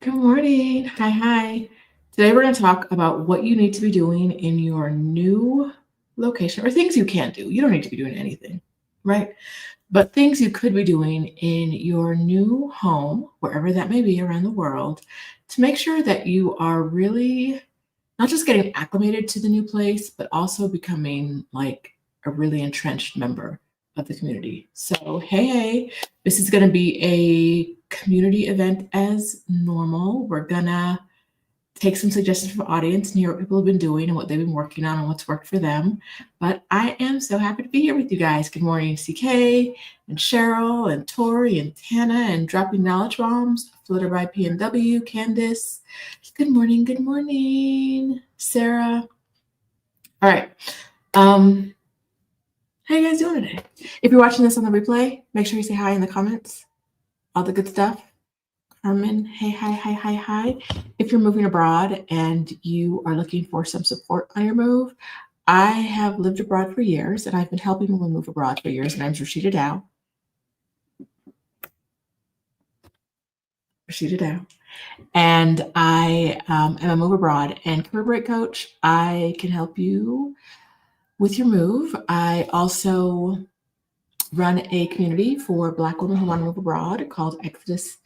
Good morning. Hi. Today we're going to talk about what you need to be doing in your new location or things you can't do. You don't need to be doing anything, right? But things you could be doing in your new home, wherever that may be around the world, to make sure that you are really not just getting acclimated to the new place, but also becoming like a really entrenched member of the community. So, hey, this is going to be a community event as normal. We're going to take some suggestions from the audience and hear what people have been doing and what they've been working on and what's worked for them. But I am so happy to be here with you guys. Good morning, CK and Cheryl and Tori and Tana and dropping knowledge bombs. Flitter by PNW, Candace. Good morning, Sarah. All right. How you guys doing today? If you're watching this on the replay, make sure you say hi in the comments. All the good stuff. Carmen, hey, hi. If you're moving abroad and you are looking for some support on your move, I have lived abroad for years and I've been helping women move abroad for years. And I'm Rashida Dow. And I am a move abroad and career break coach. I can help you with your move. I also run a community for Black women who want to move abroad called Exodus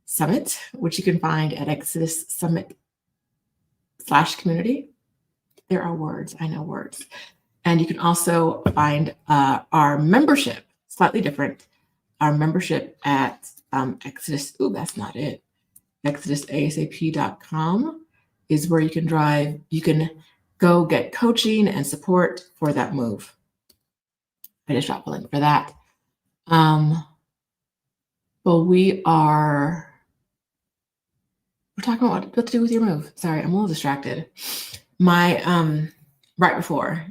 Summit, which you can find at Exodus Summit/community. There are words, I know words. And you can also find our membership, slightly different, our membership at Exodus, that's not it. ExodusASAP.com is where you can go get coaching and support for that move. I just dropped a link for that. But we're talking about what to do with your move. Sorry, I'm a little distracted. My right before,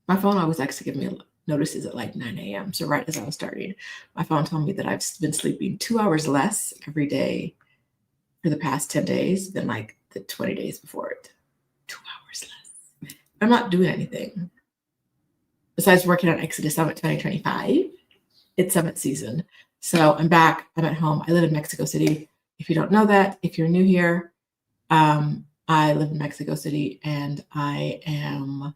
my phone always likes to give me notices at like 9 a.m. So right as I was starting, my phone told me that I've been sleeping 2 hours less every day for the past 10 days than like the 20 days before it. 2 hours less. I'm not doing anything besides working on Exodus Summit 2025. It's summit season. So I'm back. I'm at home. I live in Mexico City. If you don't know that, if you're new here, I live in Mexico City and I am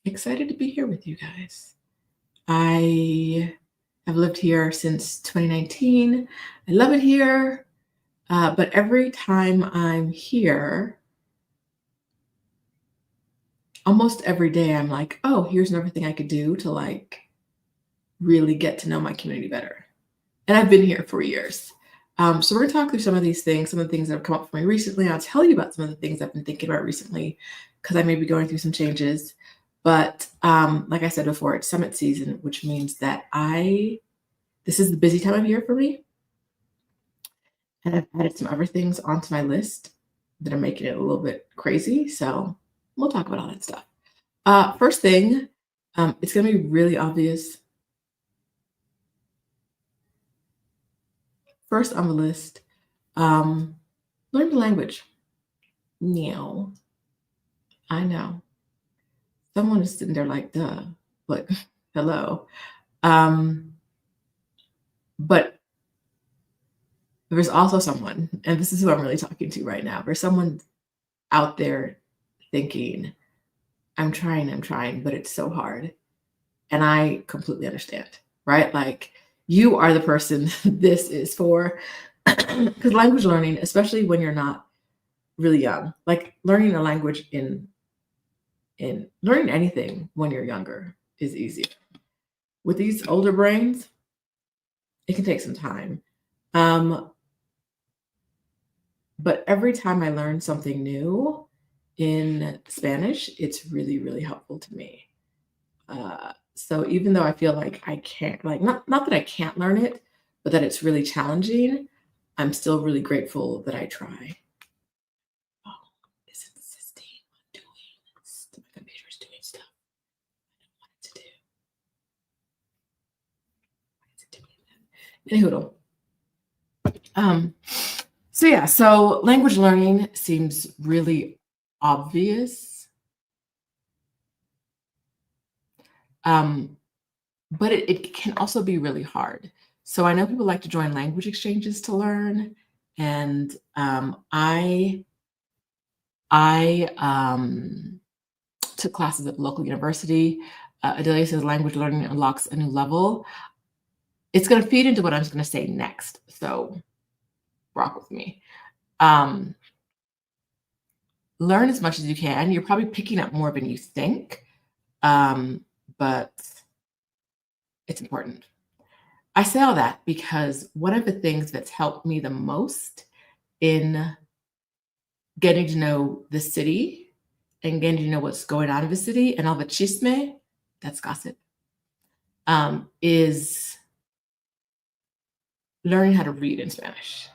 excited to be here with you guys. I have lived here since 2019. I love it here. But every time I'm here, almost every day, I'm like, oh, here's another thing I could do to like really get to know my community better. And I've been here for years. So we're going to talk through some of these things, some of the things that have come up for me recently. I'll tell you about some of the things I've been thinking about recently because I may be going through some changes. But like I said before, it's summit season, which means that this is the busy time of year for me. And I've added some other things onto my list that are making it a little bit crazy. So we'll talk about all that stuff. First thing, it's going to be really obvious. First on the list, learn the language. Meow. I know. Someone is sitting there like, duh, like, hello. But there's also someone, and this is who I'm really talking to right now. There's someone out there thinking, I'm trying, but it's so hard. And I completely understand, right? Like, you are the person this is for. Because language learning, especially when you're not really young, like learning a language in learning anything when you're younger is easier. With these older brains, it can take some time. But every time I learn something new in Spanish, it's really, really helpful to me. So even though I feel like I can't, like, not that I can't learn it, but that it's really challenging, I'm still really grateful that I try. Oh, it's insisting on doing this. My computer's doing stuff I don't want it to do. Why is it doing that? Anywho. So language learning seems really obvious. But it can also be really hard. So I know people like to join language exchanges to learn, and I took classes at the local university. Adelia says language learning unlocks a new level. It's going to feed into what I'm going to say next, so rock with me. Learn as much as you can. You're probably picking up more than you think, but it's important. I say all that because one of the things that's helped me the most in getting to know the city and getting to know what's going on in the city and all the chisme, that's gossip, is learning how to read in Spanish.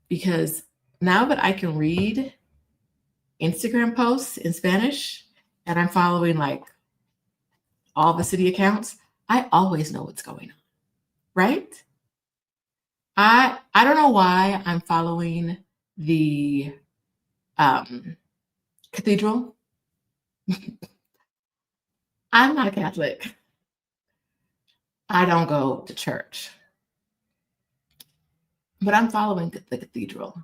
Because now that I can read Instagram posts in Spanish and I'm following like all the city accounts, I always know what's going on, right? I don't know why I'm following the cathedral. I'm not Catholic. I don't go to church. But I'm following the cathedral.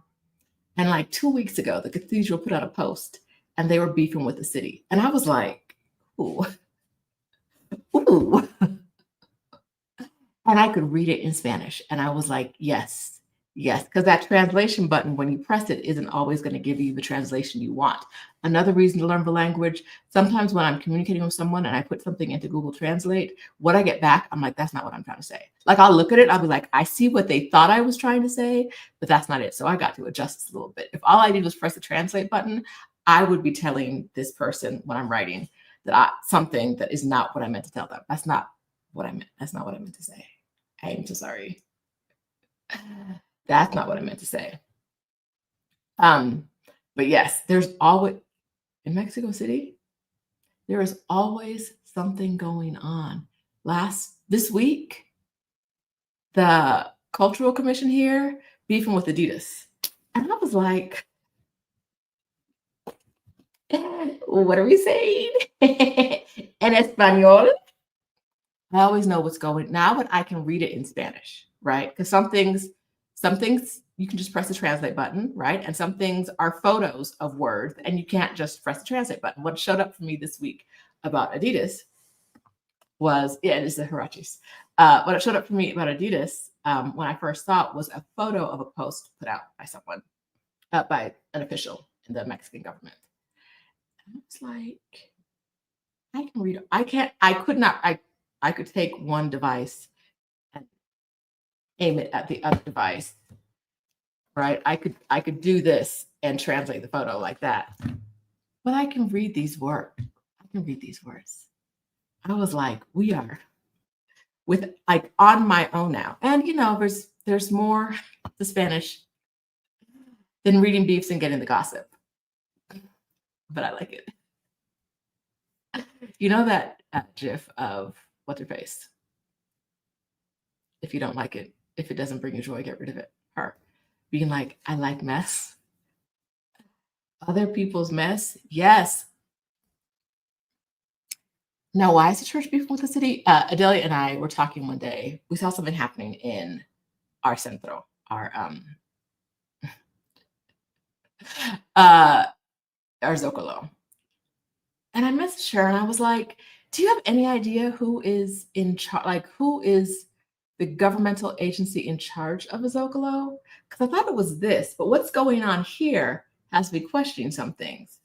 And like 2 weeks ago, the cathedral put out a post and they were beefing with the city. And I was like, ooh, ooh. And I could read it in Spanish. And I was like, yes, yes. Because that translation button, when you press it, isn't always going to give you the translation you want. Another reason to learn the language, sometimes when I'm communicating with someone and I put something into Google Translate, what I get back, I'm like, that's not what I'm trying to say. Like I'll look at it, I'll be like, I see what they thought I was trying to say, but that's not it. So I got to adjust this a little bit. If all I did was press the translate button, I would be telling this person when I'm writing something that is not what I meant to tell them. That's not what I meant. That's not what I meant to say. I am so sorry. That's not what I meant to say. But yes, there's always in Mexico City, there is always something going on. This week, the cultural commission here beefing with Adidas. And I was like, what are we saying? En español? I always know what's going now, but I can read it in Spanish, right? Because some things you can just press the translate button, right? And some things are photos of words, and you can't just press the translate button. What showed up for me this week about Adidas was, yeah, it is the Hirachis. What showed up for me about Adidas when I first saw it was a photo of a post put out by someone, by an official in the Mexican government. And it's like, I can read it. I could take one device and aim it at the other device, right? I could do this and translate the photo like that. But I can read these words. I can read these words. I was like, we are with like on my own now. And there's more to Spanish than reading beefs and getting the gossip. But I like it. You know that gif of what's her face? If you don't like it, if it doesn't bring you joy, get rid of it. Her being like, I like mess. Other people's mess. Yes. Now, why is the church beefing with the city? Adelia and I were talking one day. We saw something happening in our centro, our Zocalo. And I messaged her and I was like, do you have any idea who is in charge? Like, who is the governmental agency in charge of a Zocalo? Because I thought it was this, but what's going on here has me questioning some things.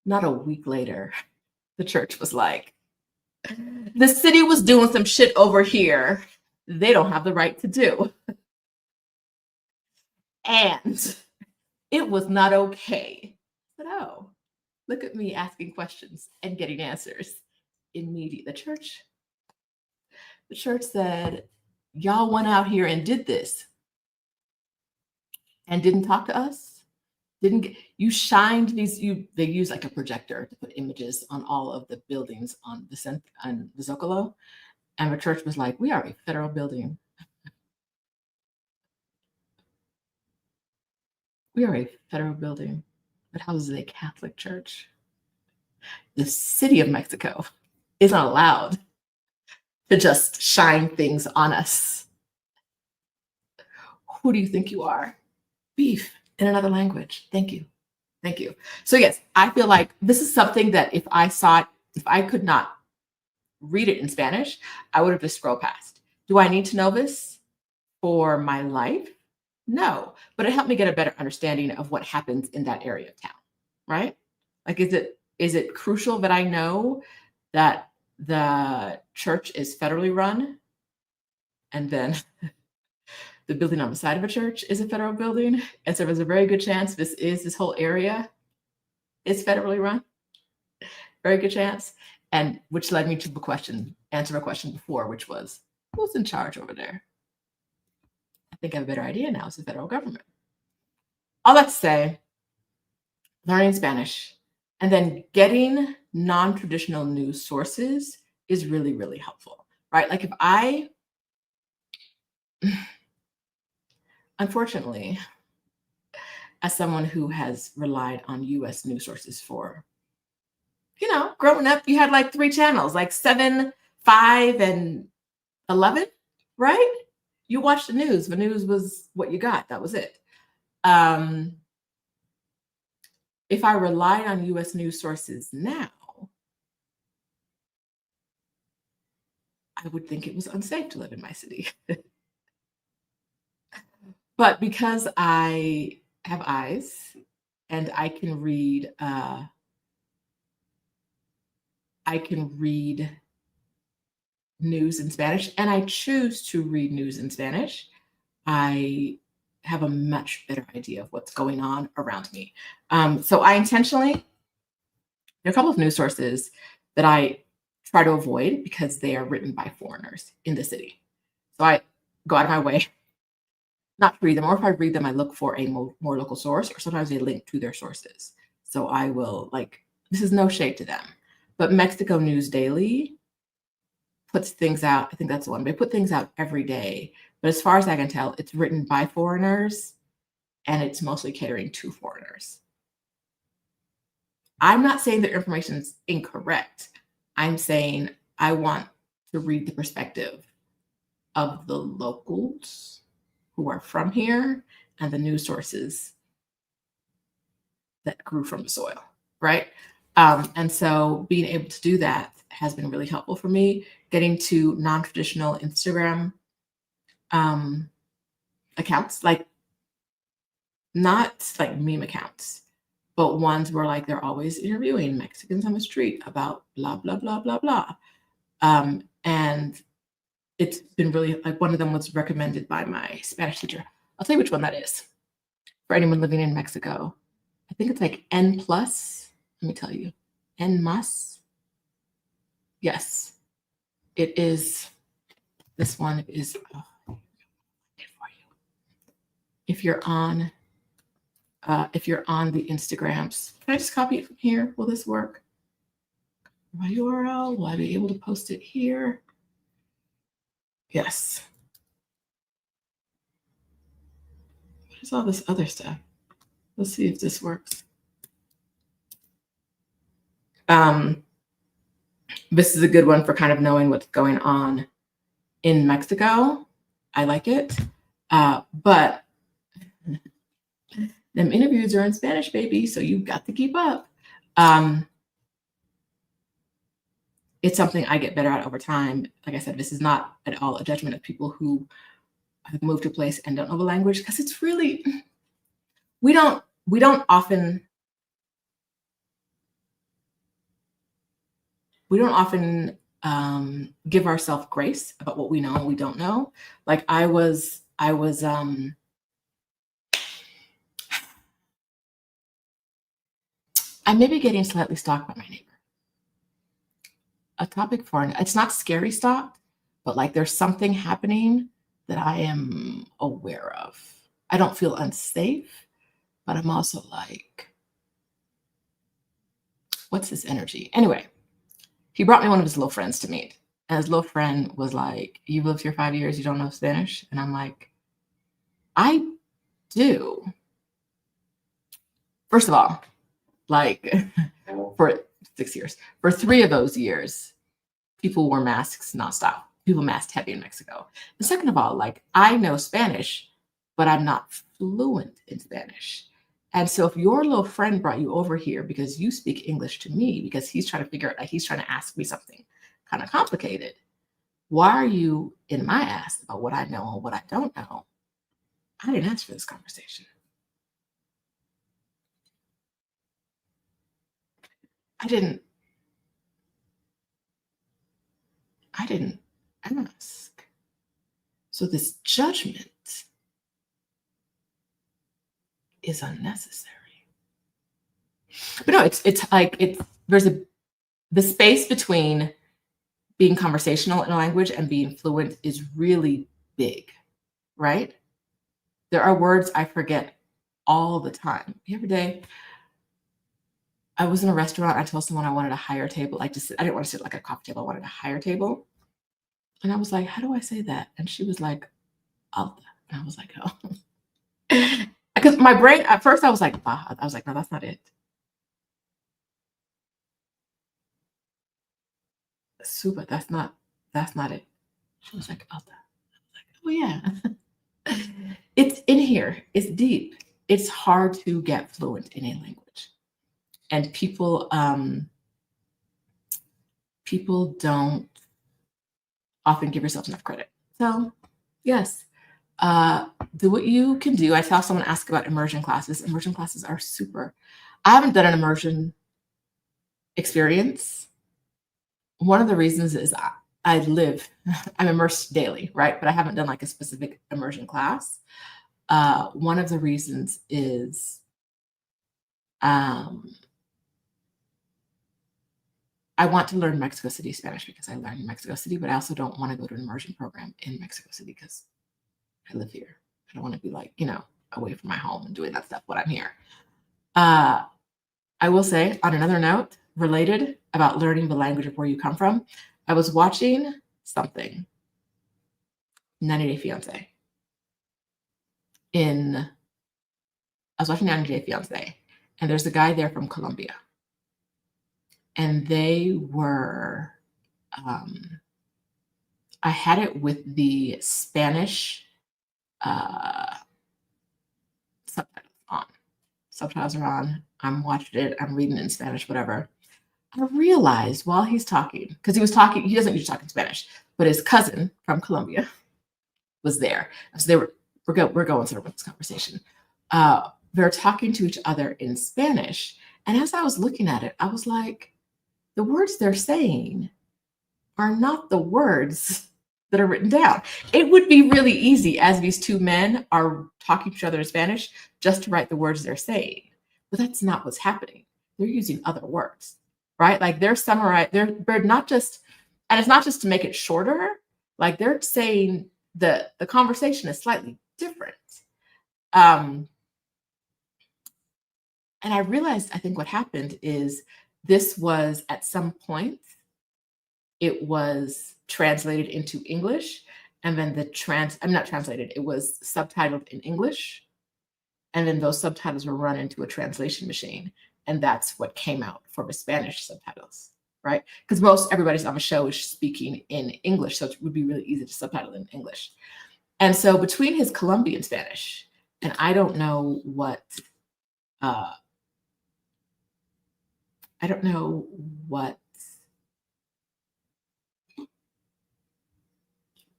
Not a week later, the church was like, the city was doing some shit over here they don't have the right to do. And it was not okay. But oh, look at me asking questions and getting answers immediately. The church said, y'all went out here and did this and didn't talk to us. You shined they use like a projector to put images on all of the buildings on the Zocalo. And the church was like, we are a federal building. We are a federal building that houses a Catholic church. The city of Mexico isn't allowed to just shine things on us. Who do you think you are? Beef in another language. Thank you. Thank you. So yes, I feel like this is something that if I saw it, if I could not read it in Spanish, I would have just scrolled past. Do I need to know this for my life? No, but it helped me get a better understanding of what happens in that area of town, right? Like, is it crucial that I know that the church is federally run and then the building on the side of a church is a federal building? And so there's a very good chance this whole area is federally run. Very good chance. And which led me to answer a question before, which was, who's in charge over there? I think I have a better idea now. It's the federal government. All that to say, learning Spanish and then getting non-traditional news sources is really, really helpful, right? Like unfortunately, as someone who has relied on US news sources for, growing up, you had like 3 channels, like 7, 5, and 11, right? You watched the news. The news was what you got. That was it. If I relied on US news sources now, I would think it was unsafe to live in my city. But because I have eyes and I can read news in Spanish, and I choose to read news in Spanish, I have a much better idea of what's going on around me. So I intentionally, there are a couple of news sources that I try to avoid because they are written by foreigners in the city. So I go out of my way not to read them, or if I read them, I look for a more local source, or sometimes they link to their sources. So I will, this is no shade to them, but Mexico News Daily puts things out. I think that's the one. They put things out every day. But as far as I can tell, it's written by foreigners and it's mostly catering to foreigners. I'm not saying their information is incorrect. I'm saying I want to read the perspective of the locals who are from here and the news sources that grew from the soil, right? And so being able to do that has been really helpful for me. Getting to non-traditional Instagram accounts, like not like meme accounts, but ones where like they're always interviewing Mexicans on the street about blah, blah, blah, blah, blah. And it's been really, like, one of them was recommended by my Spanish teacher. I'll tell you which one that is for anyone living in Mexico. I think it's like N plus. Let me tell you, N mas. Yes, it is. This one is for you. If you're on the Instagrams, can I just copy it from here? Will this work? My URL, will I be able to post it here? Yes. What is all this other stuff? Let's see if this works. This is a good one for kind of knowing what's going on in Mexico. I like it. But them interviews are in Spanish, baby, so you've got to keep up. It's something I get better at over time. Like I said, this is not at all a judgment of people who have moved to a place and don't know the language, because it's really, we don't often give ourselves grace about what we know and we don't know. Like I may be getting slightly stalked by my neighbor. A topic for it's not scary stalked, but like there's something happening that I am aware of. I don't feel unsafe, but I'm also like, what's this energy? Anyway, he brought me one of his little friends to meet. And his little friend was like, you've lived here 5 years, you don't know Spanish? And I'm like, I do. First of all, like for 6 years, for 3 of those years, people wore masks nonstop. People masked heavy in Mexico. And second of all, like I know Spanish but I'm not fluent in Spanish. And so if your little friend brought you over here because you speak English to me, because he's trying to figure out, like he's trying to ask me something kind of complicated, why are you in my ass about what I know and what I don't know? I didn't ask for this conversation. I didn't, I didn't ask. So this judgment is unnecessary. But no, it's like there's the space between being conversational in a language and being fluent is really big, right? There are words I forget all the time. The other day, I was in a restaurant. I told someone I wanted a higher table. Like just I didn't want to sit like a coffee table. I wanted a higher table. And I was like, how do I say that? And she was like, alta. And I was like, oh. Because my brain, at first I was like, baja. I was like, no, that's not it. Suba, that's not it. She was like, alta. I was like, oh yeah. It's in here. It's deep. It's hard to get fluent in a language. And people don't often give yourself enough credit. So yes, do what you can do. I saw someone ask about immersion classes. Immersion classes are super. I haven't done an immersion experience. One of the reasons is I live, I'm immersed daily, right? But I haven't done like a specific immersion class. One of the reasons is um, I want to learn Mexico City Spanish because I learned in Mexico City, but I also don't want to go to an immersion program in Mexico City because I live here. I don't want to be like, away from my home and doing that stuff when I'm here. I will say, on another note, related about learning the language of where you come from, I was watching something, 90 Day Fiance. I was watching 90 Day Fiance, and there's a guy there from Colombia. And they were, I had it with the Spanish subtitles on. Subtitles are on. I'm watching it. I'm reading it in Spanish, whatever. I realized while he's talking, because he doesn't usually talk in Spanish, but his cousin from Colombia was there. So we're going through this conversation. They're talking to each other in Spanish. And as I was looking at it, I was like, the words they're saying are not the words that are written down. It would be really easy as these two men are talking to each other in Spanish just to write the words they're saying. But that's not what's happening. They're using other words, right? Like they're not just, and it's not just to make it shorter, like they're saying the conversation is slightly different. And I realized, I think what happened is this was at some point, it was translated into English, and then I'm not translated, it was subtitled in English, and then those subtitles were run into a translation machine, and that's what came out for the Spanish subtitles, right? Because everybody's on the show is speaking in English, so it would be really easy to subtitle in English. And so between his Colombian Spanish, and I don't know what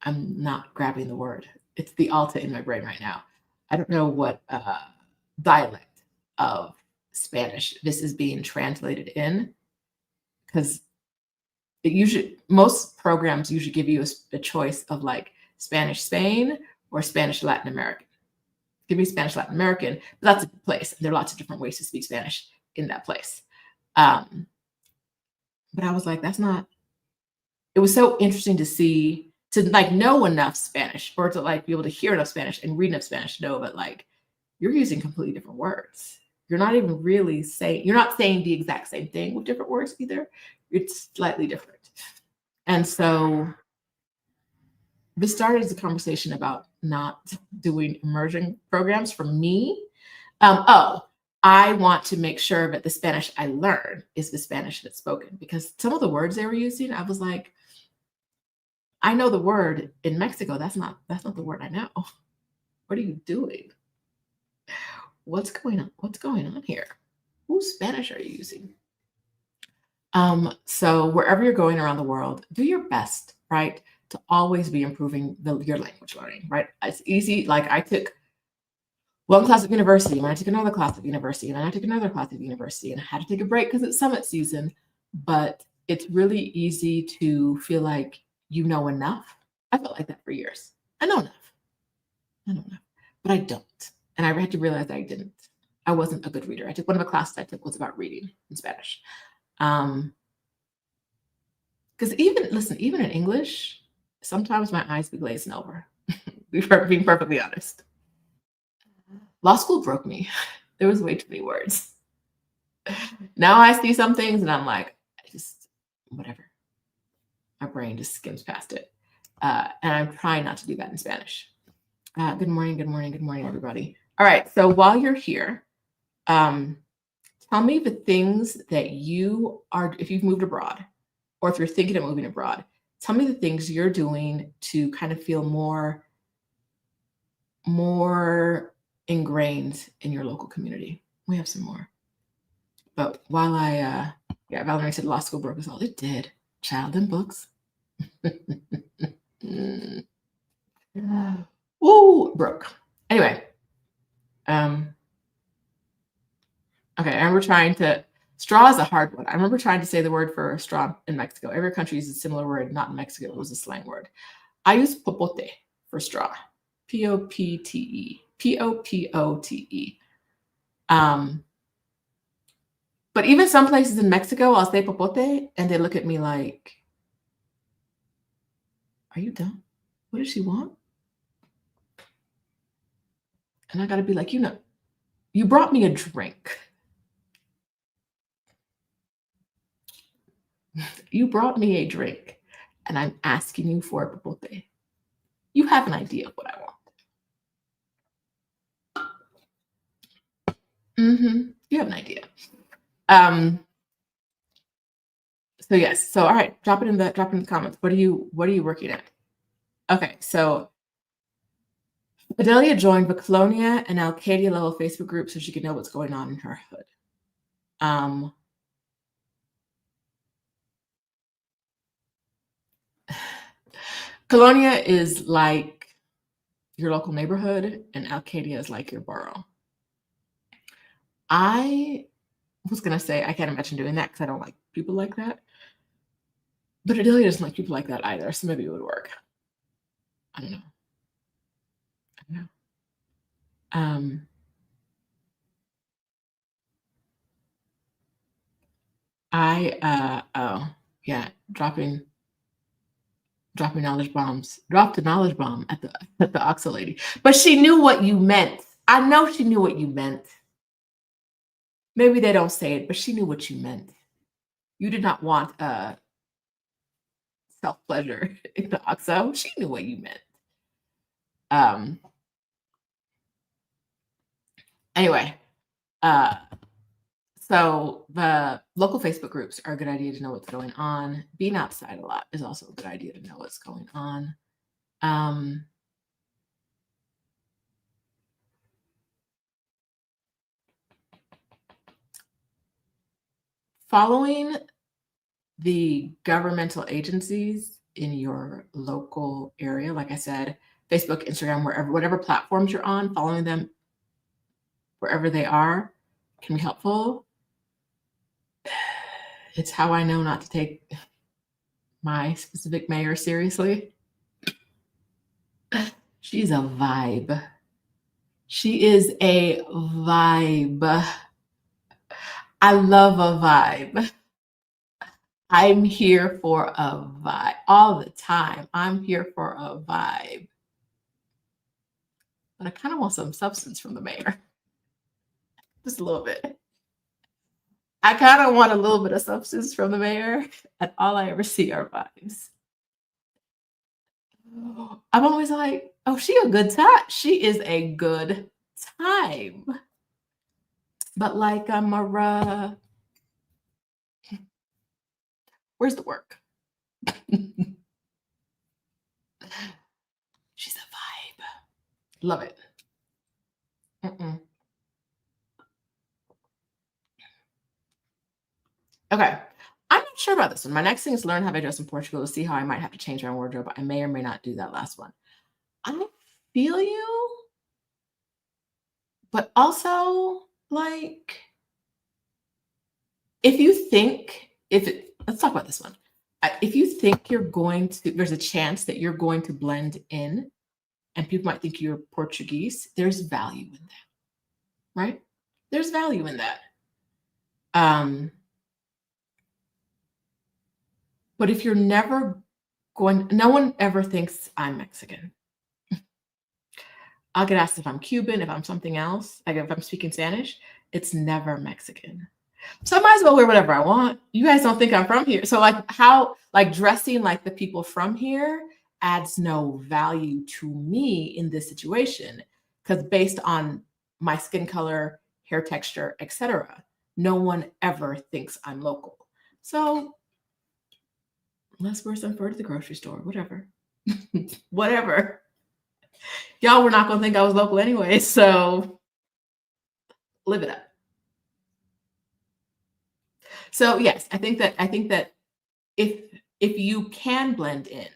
I'm not grabbing the word. It's the Alta in my brain right now. I don't know what dialect of Spanish this is being translated in, because most programs usually give you a choice of like Spanish Spain or Spanish Latin American. Give me Spanish Latin American, but that's a place. There are lots of different ways to speak Spanish in that place. But I was like, that's not. It was so interesting to like know enough Spanish, or to like be able to hear enough Spanish and read enough Spanish to know that like you're using completely different words. You're not saying the exact same thing with different words either. It's slightly different. And so this started as a conversation about not doing immersion programs for me. I want to make sure that the Spanish I learn is the Spanish that's spoken, because some of the words they were using, I was like, I know the word in Mexico. That's not the word I know. What are you doing? What's going on? What's going on here? Whose Spanish are you using? So wherever you're going around the world, do your best, right? To always be improving your language learning, right? It's easy. Like I took one class at university, and I took another class at university, and then I took another class at university, and I had to take a break because it's summit season. But it's really easy to feel like you know enough. I felt like that for years. I know enough. I know enough, but I don't. And I had to realize I didn't. I wasn't a good reader. I took one of the classes I took was about reading in Spanish. Because even in English, sometimes my eyes be glazing over. Being perfectly honest. Law school broke me. There was way too many words. Now I see some things and I'm like, whatever. My brain just skims past it. And I'm trying not to do that in Spanish. Good morning, everybody. All right, so while you're here, tell me the things that you are, if you've moved abroad, or if you're thinking of moving abroad, tell me the things you're doing to kind of feel more ingrained in your local community. We have some more. But while Valerie said law school broke us all. It did. Child and books. Ooh, broke. Anyway. Okay, I remember straw is a hard one. I remember trying to say the word for straw in Mexico. Every country uses a similar word, not in Mexico. It was a slang word. I use popote for straw. Popte. Popote. But even some places in Mexico, I'll say popote, and they look at me like, are you dumb? What does she want? And I got to be like, you brought me a drink. You brought me a drink, and I'm asking you for a popote. You have an idea of what I want. You have an idea. So yes. So all right, drop it in the comments. What are you working at? Okay, so Adelia joined the Colonia and Alcadia level Facebook group so she could know what's going on in her hood. Colonia is like your local neighborhood, and Alcadia is like your borough. I was gonna say I can't imagine doing that because I don't like people like that. But Adelia doesn't like people like that either, so maybe it would work. I don't know. Dropping knowledge bombs. Dropped a knowledge bomb at the OXO lady. But she knew what you meant. I know she knew what you meant. Maybe they don't say it, but she knew what you meant. You did not want self-pleasure in the OXO. She knew what you meant. Anyway, so the local Facebook groups are a good idea to know what's going on. Being outside a lot is also a good idea to know what's going on. Following the governmental agencies in your local area, like I said, Facebook, Instagram, whatever platforms you're on, following them wherever they are can be helpful. It's how I know not to take my specific mayor seriously. She's a vibe. She is a vibe. I love a vibe. I'm here for a vibe all the time. I'm here for a vibe. But I kind of want some substance from the mayor. Just a little bit. I kind of want a little bit of substance from the mayor, and all I ever see are vibes. I'm always like, oh, she a good time. She is a good time. But like Mara, where's the work? She's a vibe. Love it. Mm-mm. Okay. I'm not sure about this one. My next thing is learn how to dress in Portugal to see how I might have to change my wardrobe. I may or may not do that last one. I feel you, but also like if you think if it, let's talk about this one. If you think you're going to, there's a chance that you're going to blend in, and people might think you're Portuguese. There's value in that, right? There's value in that. But if you're never going, no one ever thinks I'm Mexican. I'll get asked if I'm Cuban, if I'm something else, like if I'm speaking Spanish, it's never Mexican. So I might as well wear whatever I want. You guys don't think I'm from here. So like how like dressing like the people from here adds no value to me in this situation because based on my skin color, hair texture, etc., no one ever thinks I'm local. So let's wear some fur to the grocery store, whatever. Whatever. Y'all were not gonna think I was local anyway, so live it up. So yes, I think that if you can blend in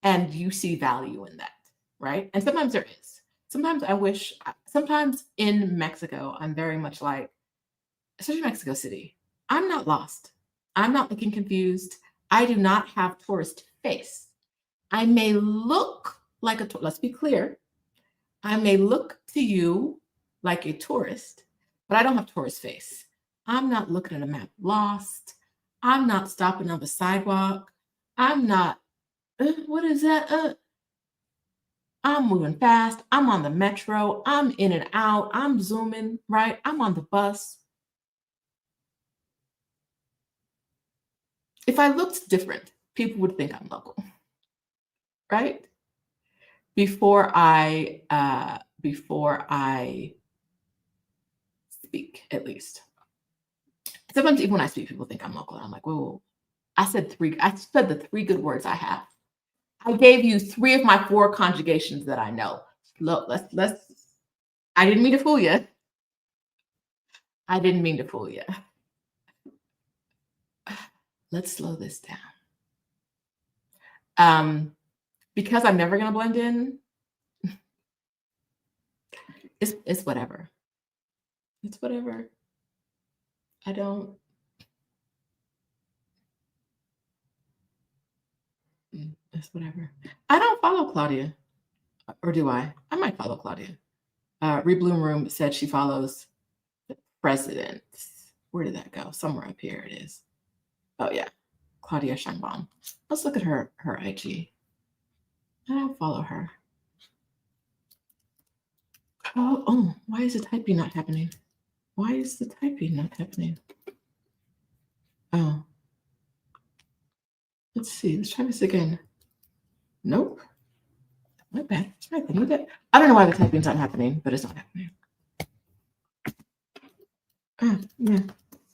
and you see value in that, right? And sometimes there is. Sometimes I wish sometimes in Mexico, I'm very much like, especially Mexico City, I'm not lost. I'm not looking confused. I do not have tourist face. I may look like a let's be clear. I may look to you like a tourist, but I don't have tourist face. I'm not looking at a map lost. I'm not stopping on the sidewalk. I'm not, what is that? I'm moving fast. I'm on the metro. I'm in and out. I'm zooming, right? I'm on the bus. If I looked different, people would think I'm local, right? Before I speak, at least. Sometimes even when I speak, people think I'm local. I'm like, whoa. I said the three good words I have. I gave you three of my four conjugations that I know. Look, let's I didn't mean to fool you. I didn't mean to fool you. Let's slow this down. Because I'm never gonna blend in, it's whatever. It's whatever. I don't it's whatever. I don't follow Claudia. Or do I? I might follow Claudia. Rebloom Room said she follows the president. Where did that go? Somewhere up here it is. Oh yeah, Claudia Scheinbaum. Let's look at her IG. I don't follow her. Oh, why is the typing not happening? Why is the typing not happening? Oh, let's see. Let's try this again. Nope. My bad. I don't know why the typing's not happening, but it's not happening. Yeah.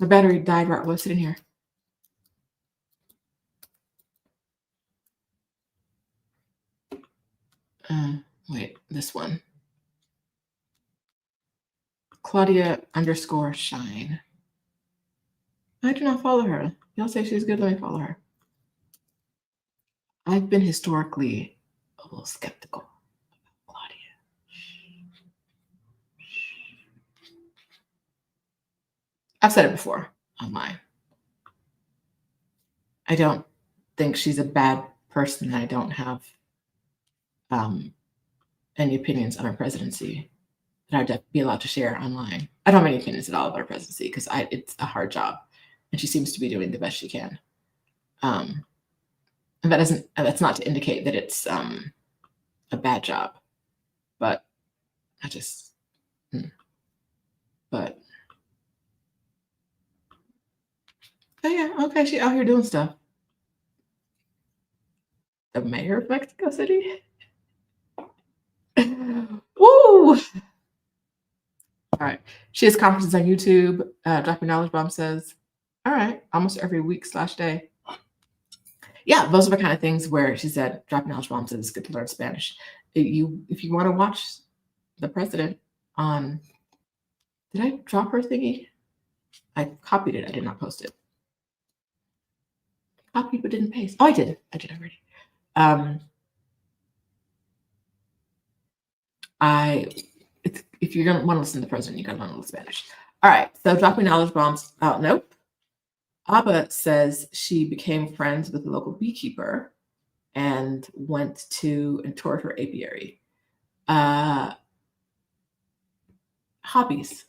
My battery died right while I was sitting here. Wait, this one. Claudia _ Shine. I do not follow her. Y'all say she's good. Let me follow her. I've been historically a little skeptical about Claudia. I've said it before online. I don't think she's a bad person. I don't have any opinions on her presidency that I'd be allowed to share online. I don't have any opinions at all about her presidency because it's a hard job, and she seems to be doing the best she can. And that's not to indicate that it's a bad job, but I just, but oh yeah, okay, she out here doing stuff. The mayor of Mexico City. Woo! All right. She has conferences on YouTube. Dropping Knowledge Bomb says, all right, almost every week/day. Yeah, those are the kind of things where she said, Dropping Knowledge Bomb says it's good to learn Spanish. If you want to watch the president on, did I drop her thingy? I copied it. I did not post it. Copied but didn't paste. Oh, I did. I did already. If you're gonna want to listen to the president, you gotta learn a little Spanish. All right. So dropping knowledge bombs. Oh, nope. Abba says she became friends with a local beekeeper and went to and toured her apiary. Hobbies.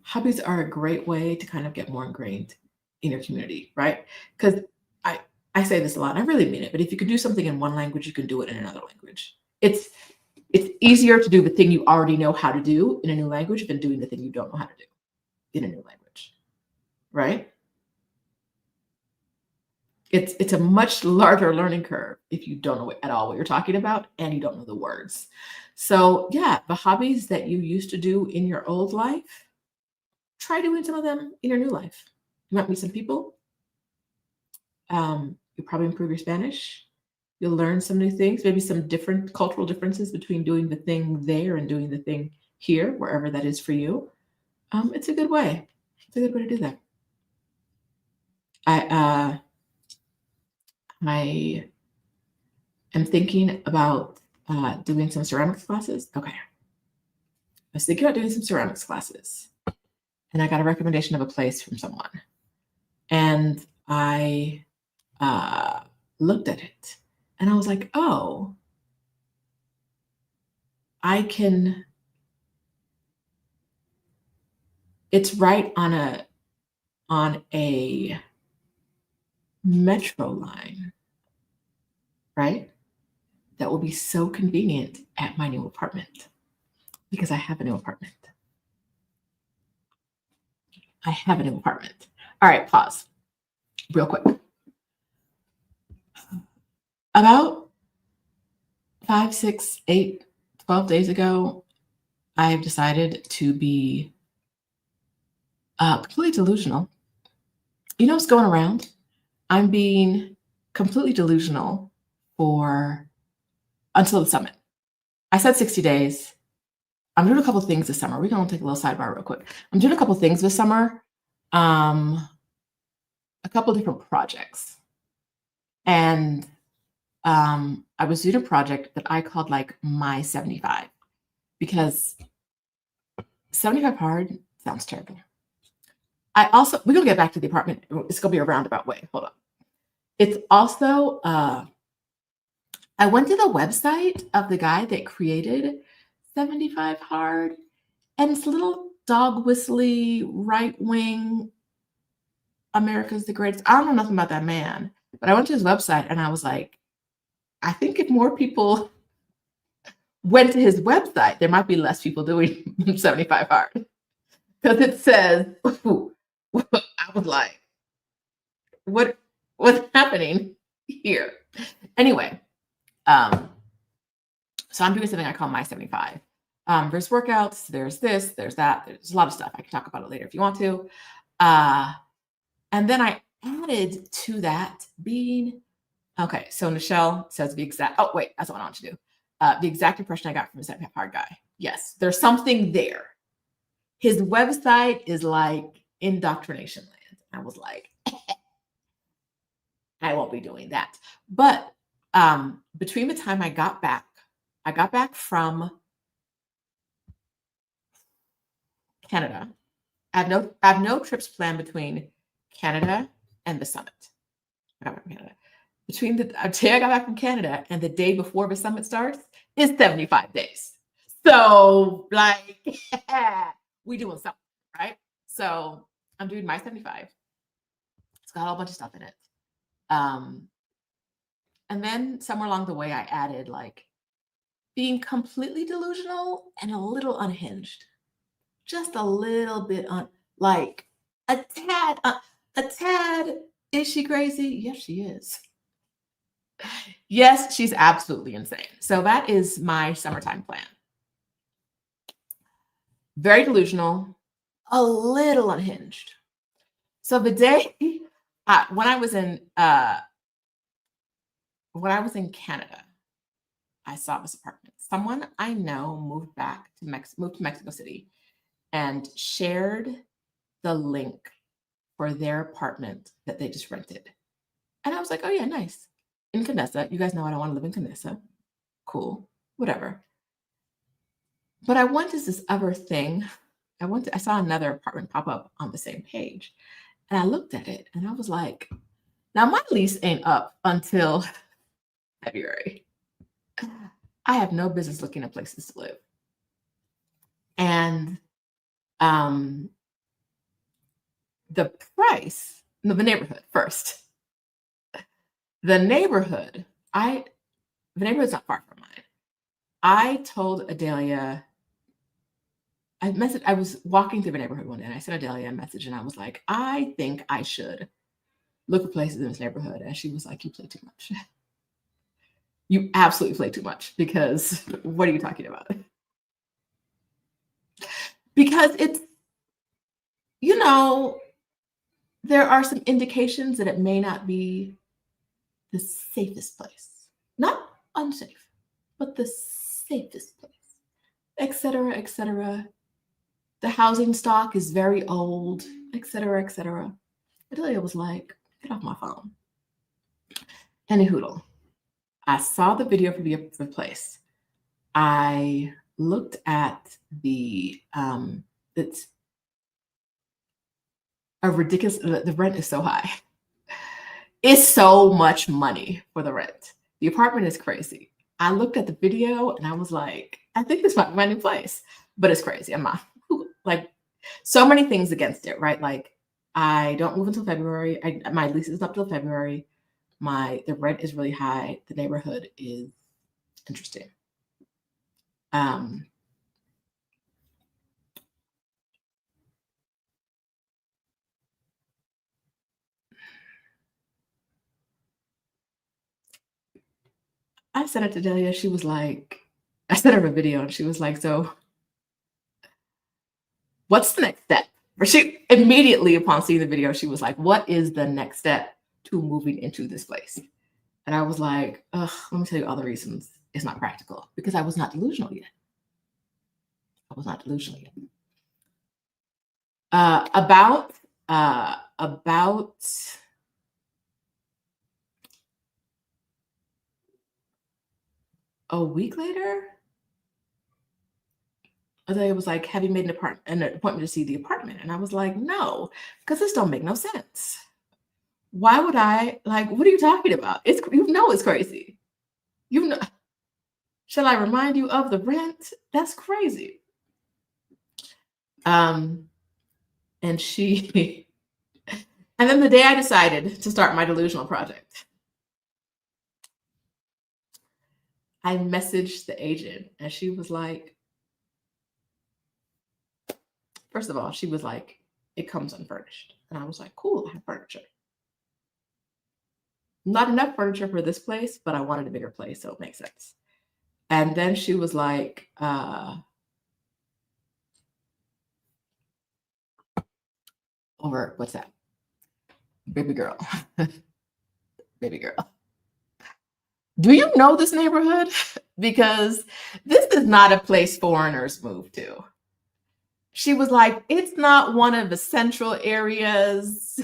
Hobbies are a great way to kind of get more ingrained in your community, right? Because I I say this a lot, and I really mean it, but if you can do something in one language, you can do it in another language. It's easier to do the thing you already know how to do in a new language than doing the thing you don't know how to do in a new language, right? It's a much larger learning curve if you don't know at all what you're talking about and you don't know the words. So yeah, the hobbies that you used to do in your old life, try doing some of them in your new life. You might meet some people. You'll probably improve your Spanish. You'll learn some new things, maybe some different cultural differences between doing the thing there and doing the thing here, wherever that is for you. It's a good way. It's a good way to do that. I am thinking about doing some ceramics classes. Okay. I was thinking about doing some ceramics classes, and I got a recommendation of a place from someone. And I looked at it, and I was like, oh, I can. It's right on a metro line, right? That will be so convenient at my new apartment because I have a new apartment. I have a new apartment. All right, pause real quick. About 5, 6, 8, 12 days ago, I have decided to be completely delusional. You know what's going around? I'm being completely delusional for until the summit. I said 60 days. I'm doing a couple things this summer. We're going to take a little sidebar real quick. I'm doing a couple things this summer, a couple different projects. And I was doing a project that I called like my 75 because 75 hard sounds terrible. We're going to get back to the apartment. It's going to be a roundabout way. Hold on. It's also, I went to the website of the guy that created 75 hard, and it's a little dog whistly right wing America's the greatest. I don't know nothing about that man, but I went to his website and I was like, I think if more people went to his website, there might be less people doing 75 hard. Because it says, ooh, I was like, what's happening here? Anyway, so I'm doing something I call my 75. There's workouts, there's this, there's that, there's a lot of stuff. I can talk about it later if you want to. And then I added to that being, okay, so Michelle says the exact, oh, wait, that's what I want to do. The exact impression I got from the 75 hard guy. Yes, there's something there. His website is like indoctrination land. I was like, I won't be doing that. But between the time I got back from Canada. I have no trips planned between Canada and the summit. I got back from Canada. Between the day I got back from Canada and the day before the summit starts is 75 days. So like we doing something, right? So I'm doing my 75. It's got a whole bunch of stuff in it. And then somewhere along the way I added like being completely delusional and a little unhinged. Just a little bit like a tad. Is she crazy? Yes, she is. Yes, she's absolutely insane. So that is my summertime plan. Very delusional, a little unhinged. So the day when I was in Canada, I saw this apartment. someone I know moved to Mexico City and shared the link for their apartment that they just rented. And I was like, oh yeah, nice. In Canessa. You guys know I don't want to live in Canessa. Cool. Whatever. But I went to this other thing. I saw another apartment pop up on the same page. And I looked at it and I was like, now my lease ain't up until February. I have no business looking at places to live. And the price, no, the neighborhood first. The neighborhood's not far from mine. I told Adelia, I was walking through the neighborhood one day and I sent Adelia a message and I was like, I think I should look for places in this neighborhood. And she was like, you play too much. You absolutely play too much because what are you talking about? Because it's, there are some indications that it may not be the safest place. Not unsafe, but the safest place, et cetera, et cetera. The housing stock is very old, et cetera, et cetera. Adelia was like, get off my phone. Any hoodle. I saw the video for the place. I looked at it's a ridiculous, the rent is so high. It's so much money for the rent. The apartment is crazy. I looked at the video and I was like, I think this might be my new place, but it's crazy. I'm not like so many things against it, right? Like I don't move until February. My lease is up till February. The rent is really high. The neighborhood is interesting. I sent it to Delia. She was like, I sent her a video and she was like, so what's the next step? She immediately upon seeing the video, she was like, what is the next step to moving into this place? And I was like, let me tell you all the reasons it's not practical because I was not delusional yet. About a week later, Adelia was like, have you made an appointment to see the apartment? And I was like, no, because this don't make no sense. Why would I, what are you talking about? It's crazy. Shall I remind you of the rent? That's crazy. And then the day I decided to start my delusional project, I messaged the agent and she was like, first of all, she was like, it comes unfurnished. And I was like, cool, I have furniture. Not enough furniture for this place, but I wanted a bigger place, so it makes sense. And then she was like, over, what's that? Baby girl. Baby girl. Do you know this neighborhood? Because this is not a place foreigners move to. She was like, it's not one of the central areas.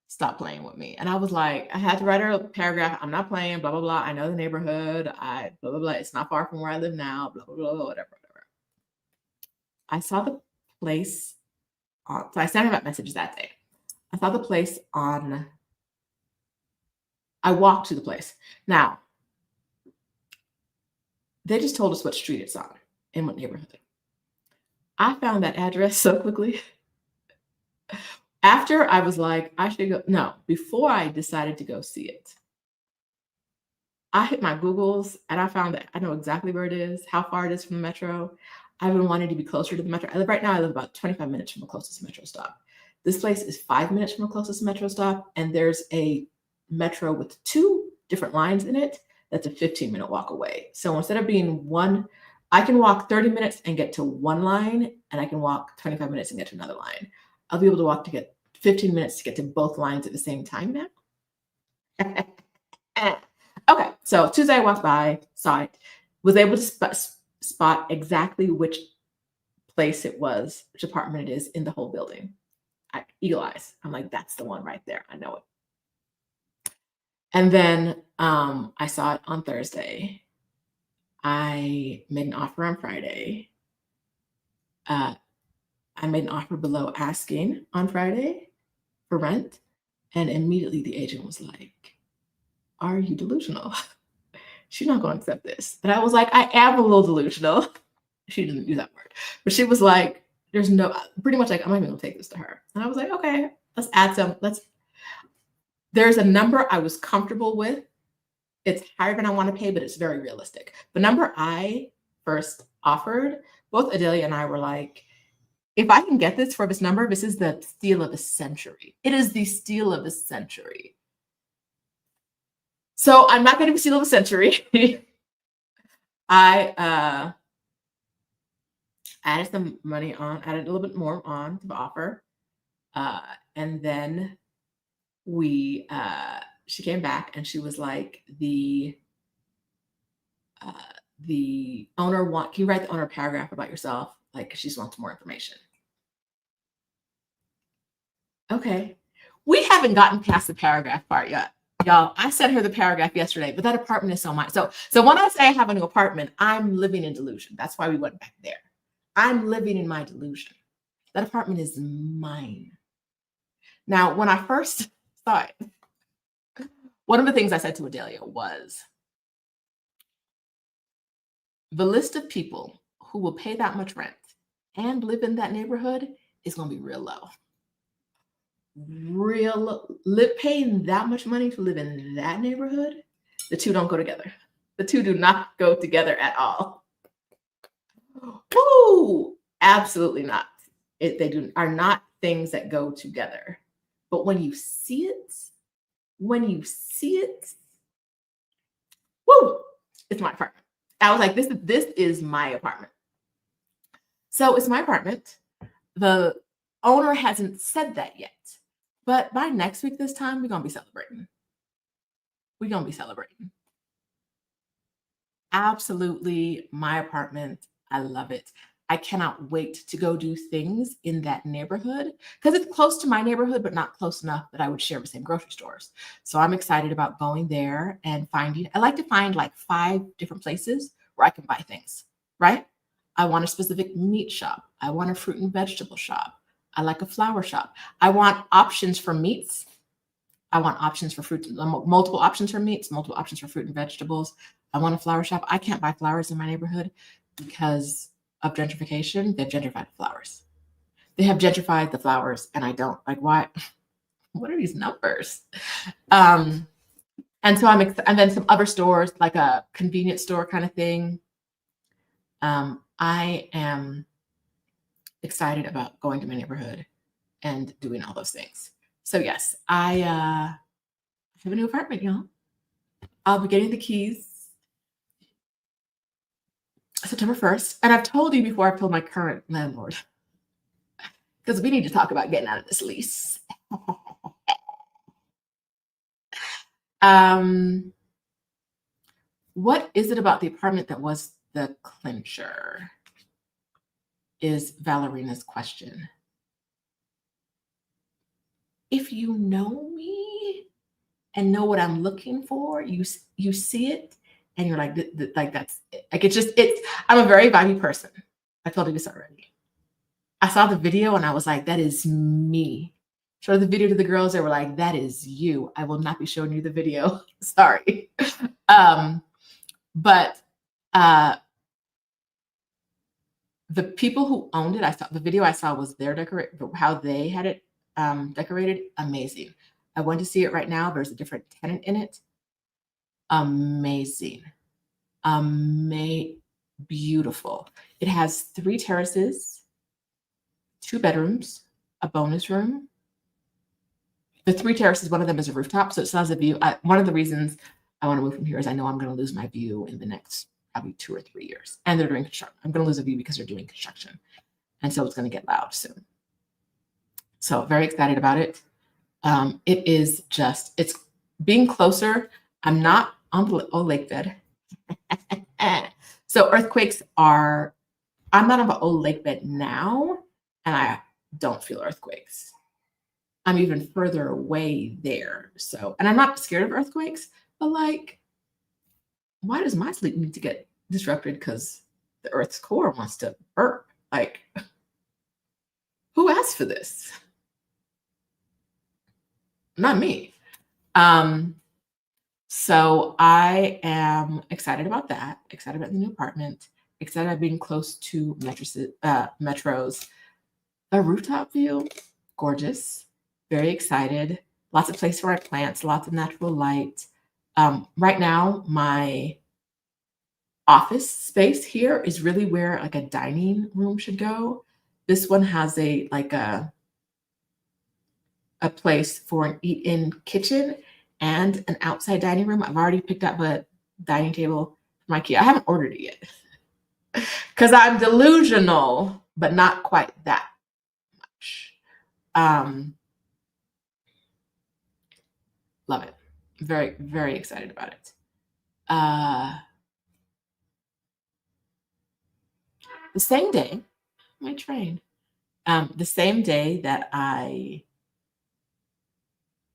Stop playing with me. And I was like, I had to write her a paragraph. I'm not playing, blah, blah, blah. I know the neighborhood. Blah, blah, blah. It's not far from where I live now, blah, blah, blah, whatever. I saw the place so I sent her that message that day. I saw the place I walked to the place. Now, they just told us what street it's on and what neighborhood. I found that address so quickly. After I was like, I should go. No, before I decided to go see it, I hit my Googles and I found that I know exactly where it is, how far it is from the metro. I've been wanting to be closer to the metro. Right now, I live about 25 minutes from the closest metro stop. This place is 5 minutes from the closest metro stop, and there's a metro with 2 different lines in it. That's a 15-minute walk away. So instead of being one, I can walk 30 minutes and get to one line, and I can walk 25 minutes and get to another line. I'll be able to walk to get 15 minutes to get to both lines at the same time now. Okay, so Tuesday I walked by, saw it, was able to spot exactly which place it was, which apartment it is in the whole building. Eagle eyes. I'm like, that's the one right there. I know it. And then I saw it on Thursday. I made an offer on Friday. I made an offer below asking on Friday for rent. And immediately the agent was like, are you delusional? She's not going to accept this. And I was like, I am a little delusional. She didn't use that word, but she was like, there's no, pretty much like, I'm not even going to take this to her. And I was like, okay, let's add some, there's a number I was comfortable with. It's higher than I want to pay, but it's very realistic. The number I first offered, both Adelia and I were like, if I can get this for this number, this is the steal of the century. It is the steal of the century. So I'm not going to be steal of the century. I added some money on, added a little bit more on to the offer. And then she came back and she was like, the owner can you write the owner a paragraph about yourself? Like, she just wants more information. Okay. We haven't gotten past the paragraph part yet. Y'all, I sent her the paragraph yesterday, but that apartment is so mine. So when I say I have a new apartment, I'm living in delusion. That's why we went back there. I'm living in my delusion. That apartment is mine. Now, when I first saw it, one of the things I said to Adelia was, the list of people who will pay that much rent and live in that neighborhood is going to be real low. Paying that much money to live in that neighborhood, the two don't go together. The two do not go together at all. Woo! Absolutely not. They are not things that go together. But when you see it, woo, it's my apartment. I was like, this is my apartment. So it's my apartment. The owner hasn't said that yet. But by next week this time, we're going to be celebrating. We're going to be celebrating. Absolutely my apartment. I love it. I cannot wait to go do things in that neighborhood because it's close to my neighborhood, but not close enough that I would share the same grocery stores. So I'm excited about going there and I like to find like 5 different places where I can buy things, right? I want a specific meat shop. I want a fruit and vegetable shop. I like a flower shop. I want options for meats. I want options for fruit, multiple options for meats, multiple options for fruit and vegetables. I want a flower shop. I can't buy flowers in my neighborhood because of gentrification. They've gentrified the flowers. They have gentrified the flowers, and I don't like why. What are these numbers? And so and then some other stores, like a convenience store kind of thing. I am excited about going to my neighborhood and doing all those things. So yes, I have a new apartment, y'all. I'll be getting the keys September 1st. And I've told you before, I've told my current landlord, because we need to talk about getting out of this lease. What is it about the apartment that was the clincher? Is Valerina's question. If you know me and know what I'm looking for, you see it and you're like, that's it. Like, I'm a very vibey person. I told you this already. I saw the video and I was like, that is me. Showed the video to the girls. They were like, that is you. I will not be showing you the video. Sorry. But the people who owned it, the video I saw was how they had it decorated. Amazing. I went to see it right now. There's a different tenant in it. Amazing. Beautiful. It has 3 terraces, 2 bedrooms, a bonus room. The 3 terraces, one of them is a rooftop, so it still has a view. One of the reasons I want to move from here is I know I'm going to lose my view in the next probably 2 or 3 years. And they're doing construction. I'm going to lose a view because they're doing construction. And so it's going to get loud soon. So very excited about it. It's being closer. I'm not on the old lake bed. So earthquakes are, I'm not on the old lake bed now, and I don't feel earthquakes. I'm even further away there. So, and I'm not scared of earthquakes, but like, why does my sleep need to get disrupted because the Earth's core wants to burp? Like, who asked for this? Not me. Um, so I am excited about that, excited about the new apartment, excited about being close to metros. A rooftop view, gorgeous, very excited. Lots of place for my plants, lots of natural light. Right now, my office space here is really where like a dining room should go. This one has a place for an eat-in kitchen and an outside dining room. I've already picked up a dining table from IKEA. I haven't ordered it yet because I'm delusional, but not quite that much. Love it. Very, very excited about it. The same day, my train. The same day that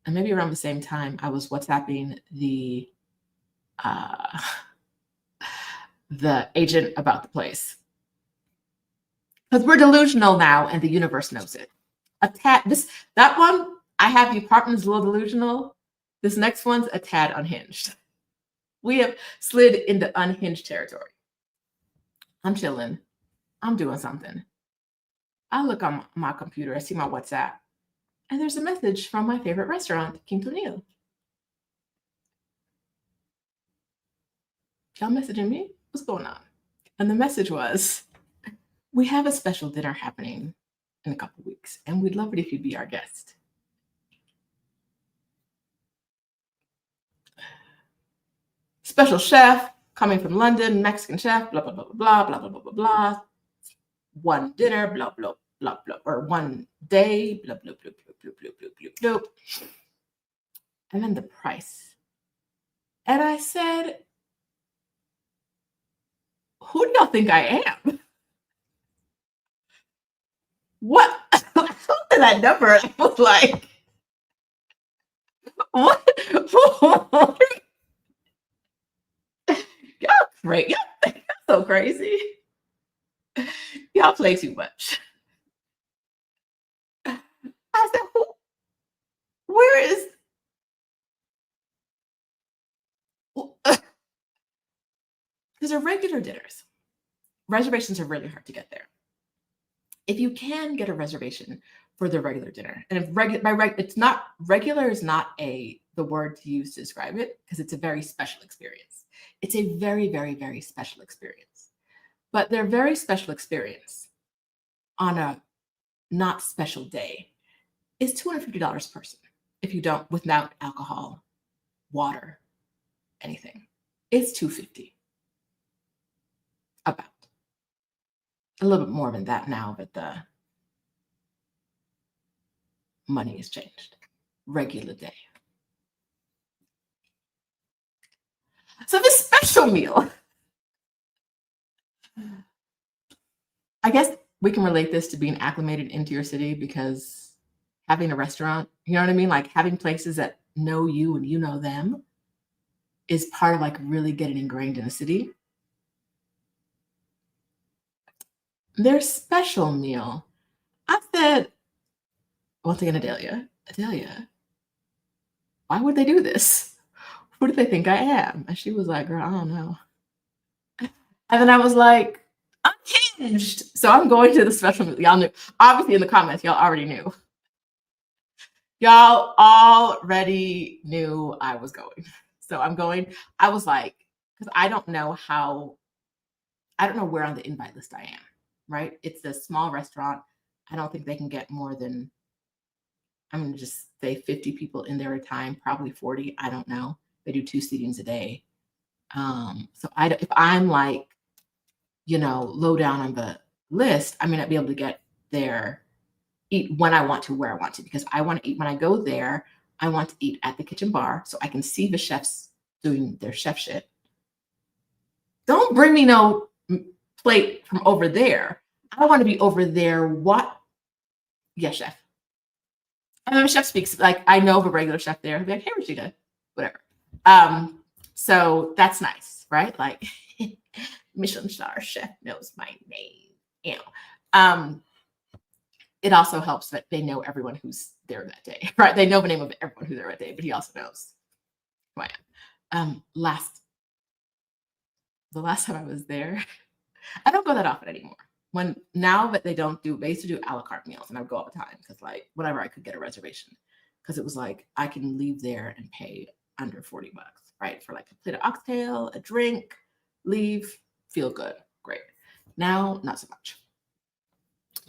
and maybe around the same time, I was WhatsApping uh, the agent about the place because we're delusional now, and the universe knows it. That one, I have the apartment is a little delusional. This next one's a tad unhinged. We have slid into unhinged territory. I'm chilling. I'm doing something. I look on my computer, I see my WhatsApp, and there's a message from my favorite restaurant, King Tonil. Y'all messaging me? What's going on? And the message was, we have a special dinner happening in a couple weeks, and we'd love it if you'd be our guest. Special chef coming from London, Mexican chef, blah, blah, blah, blah, blah, blah, blah, blah, blah. One dinner, blah, blah, blah, blah, or one day, blah, blah, blah, blah, blah, blah, blah, blah, blah. And then the price. And I said, who do y'all think I am? What? I looked at that number and I was like, what? Y'all crazy. Y'all so crazy. Y'all play too much. I said, where is because they're regular dinners. Reservations are really hard to get there. If you can get a reservation for the regular dinner, and if it's not regular is not the word to use to describe it because it's a very special experience. It's a very, very, very special experience. But they're very special experience on a not special day is $250 per person if you don't without alcohol, water, anything. It's $250. About a little bit more than that now, but the money has changed. Regular day. So this special meal, I guess we can relate this to being acclimated into your city because having a restaurant, you know what I mean? Like having places that know you and you know them is part of like really getting ingrained in a city. Their special meal, I said, once again, Adelia, why would they do this? Who do they think I am? And she was like, girl, I don't know. And then I was like, unhinged. So I'm going to the special meal. Y'all knew. Obviously, in the comments, y'all already knew. Y'all already knew I was going. So I'm going. I was like, because I don't know where on the invite list I am, right? It's a small restaurant. I don't think they can get more than, I'm going to just say 50 people in there at a time, probably 40. I don't know. They do 2 seatings a day. So if I'm like, low down on the list, I may not be able to get there, eat when I want to, where I want to, because I want to eat when I go there. I want to eat at the kitchen bar so I can see the chef's doing their chef shit. Don't bring me no plate from over there. I want to be over there. What? Yes, chef. And then the chef speaks like I know of a regular chef there. I'll be like, hey, Rashida, whatever. So that's nice, right? Like Michelin star chef knows my name. You know. It also helps that they know everyone who's there that day, right? They know the name of everyone who's there that day, but he also knows who I am. The last time I was there, I don't go that often anymore. Now that they don't do, they used to do a la carte meals, and I would go all the time because like whenever I could get a reservation, because it was like I can leave there and pay under $40, right? For like a plate of oxtail, a drink, leave, feel good, great. Now, not so much.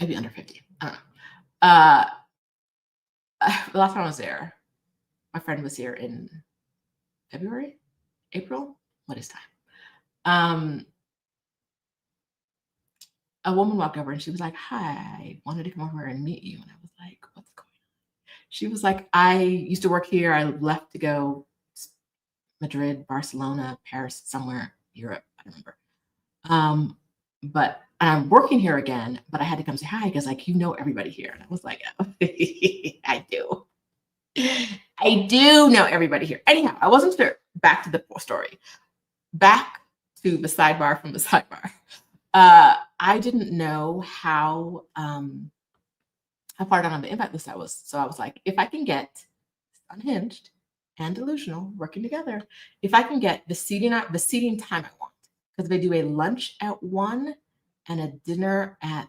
Maybe under 50. I don't know. The last time I was there, my friend was here in February, April. What is time? A woman walked over and she was like, hi, wanted to come over and meet you. And I was like, what's going on? She was like, I used to work here. I left to go Madrid, Barcelona, Paris, somewhere, Europe. I don't remember. But I'm working here again, but I had to come say hi because like, you know, everybody here. And I was like, oh, I do. I do know everybody here. Anyhow, I wasn't sure. Back to the story. Back to the sidebar from the sidebar. I didn't know how far down on the invite list I was. So I was like, if I can get Unhinged and Delusional working together, if I can get the seating time I want, because they do a lunch at 1 and a dinner at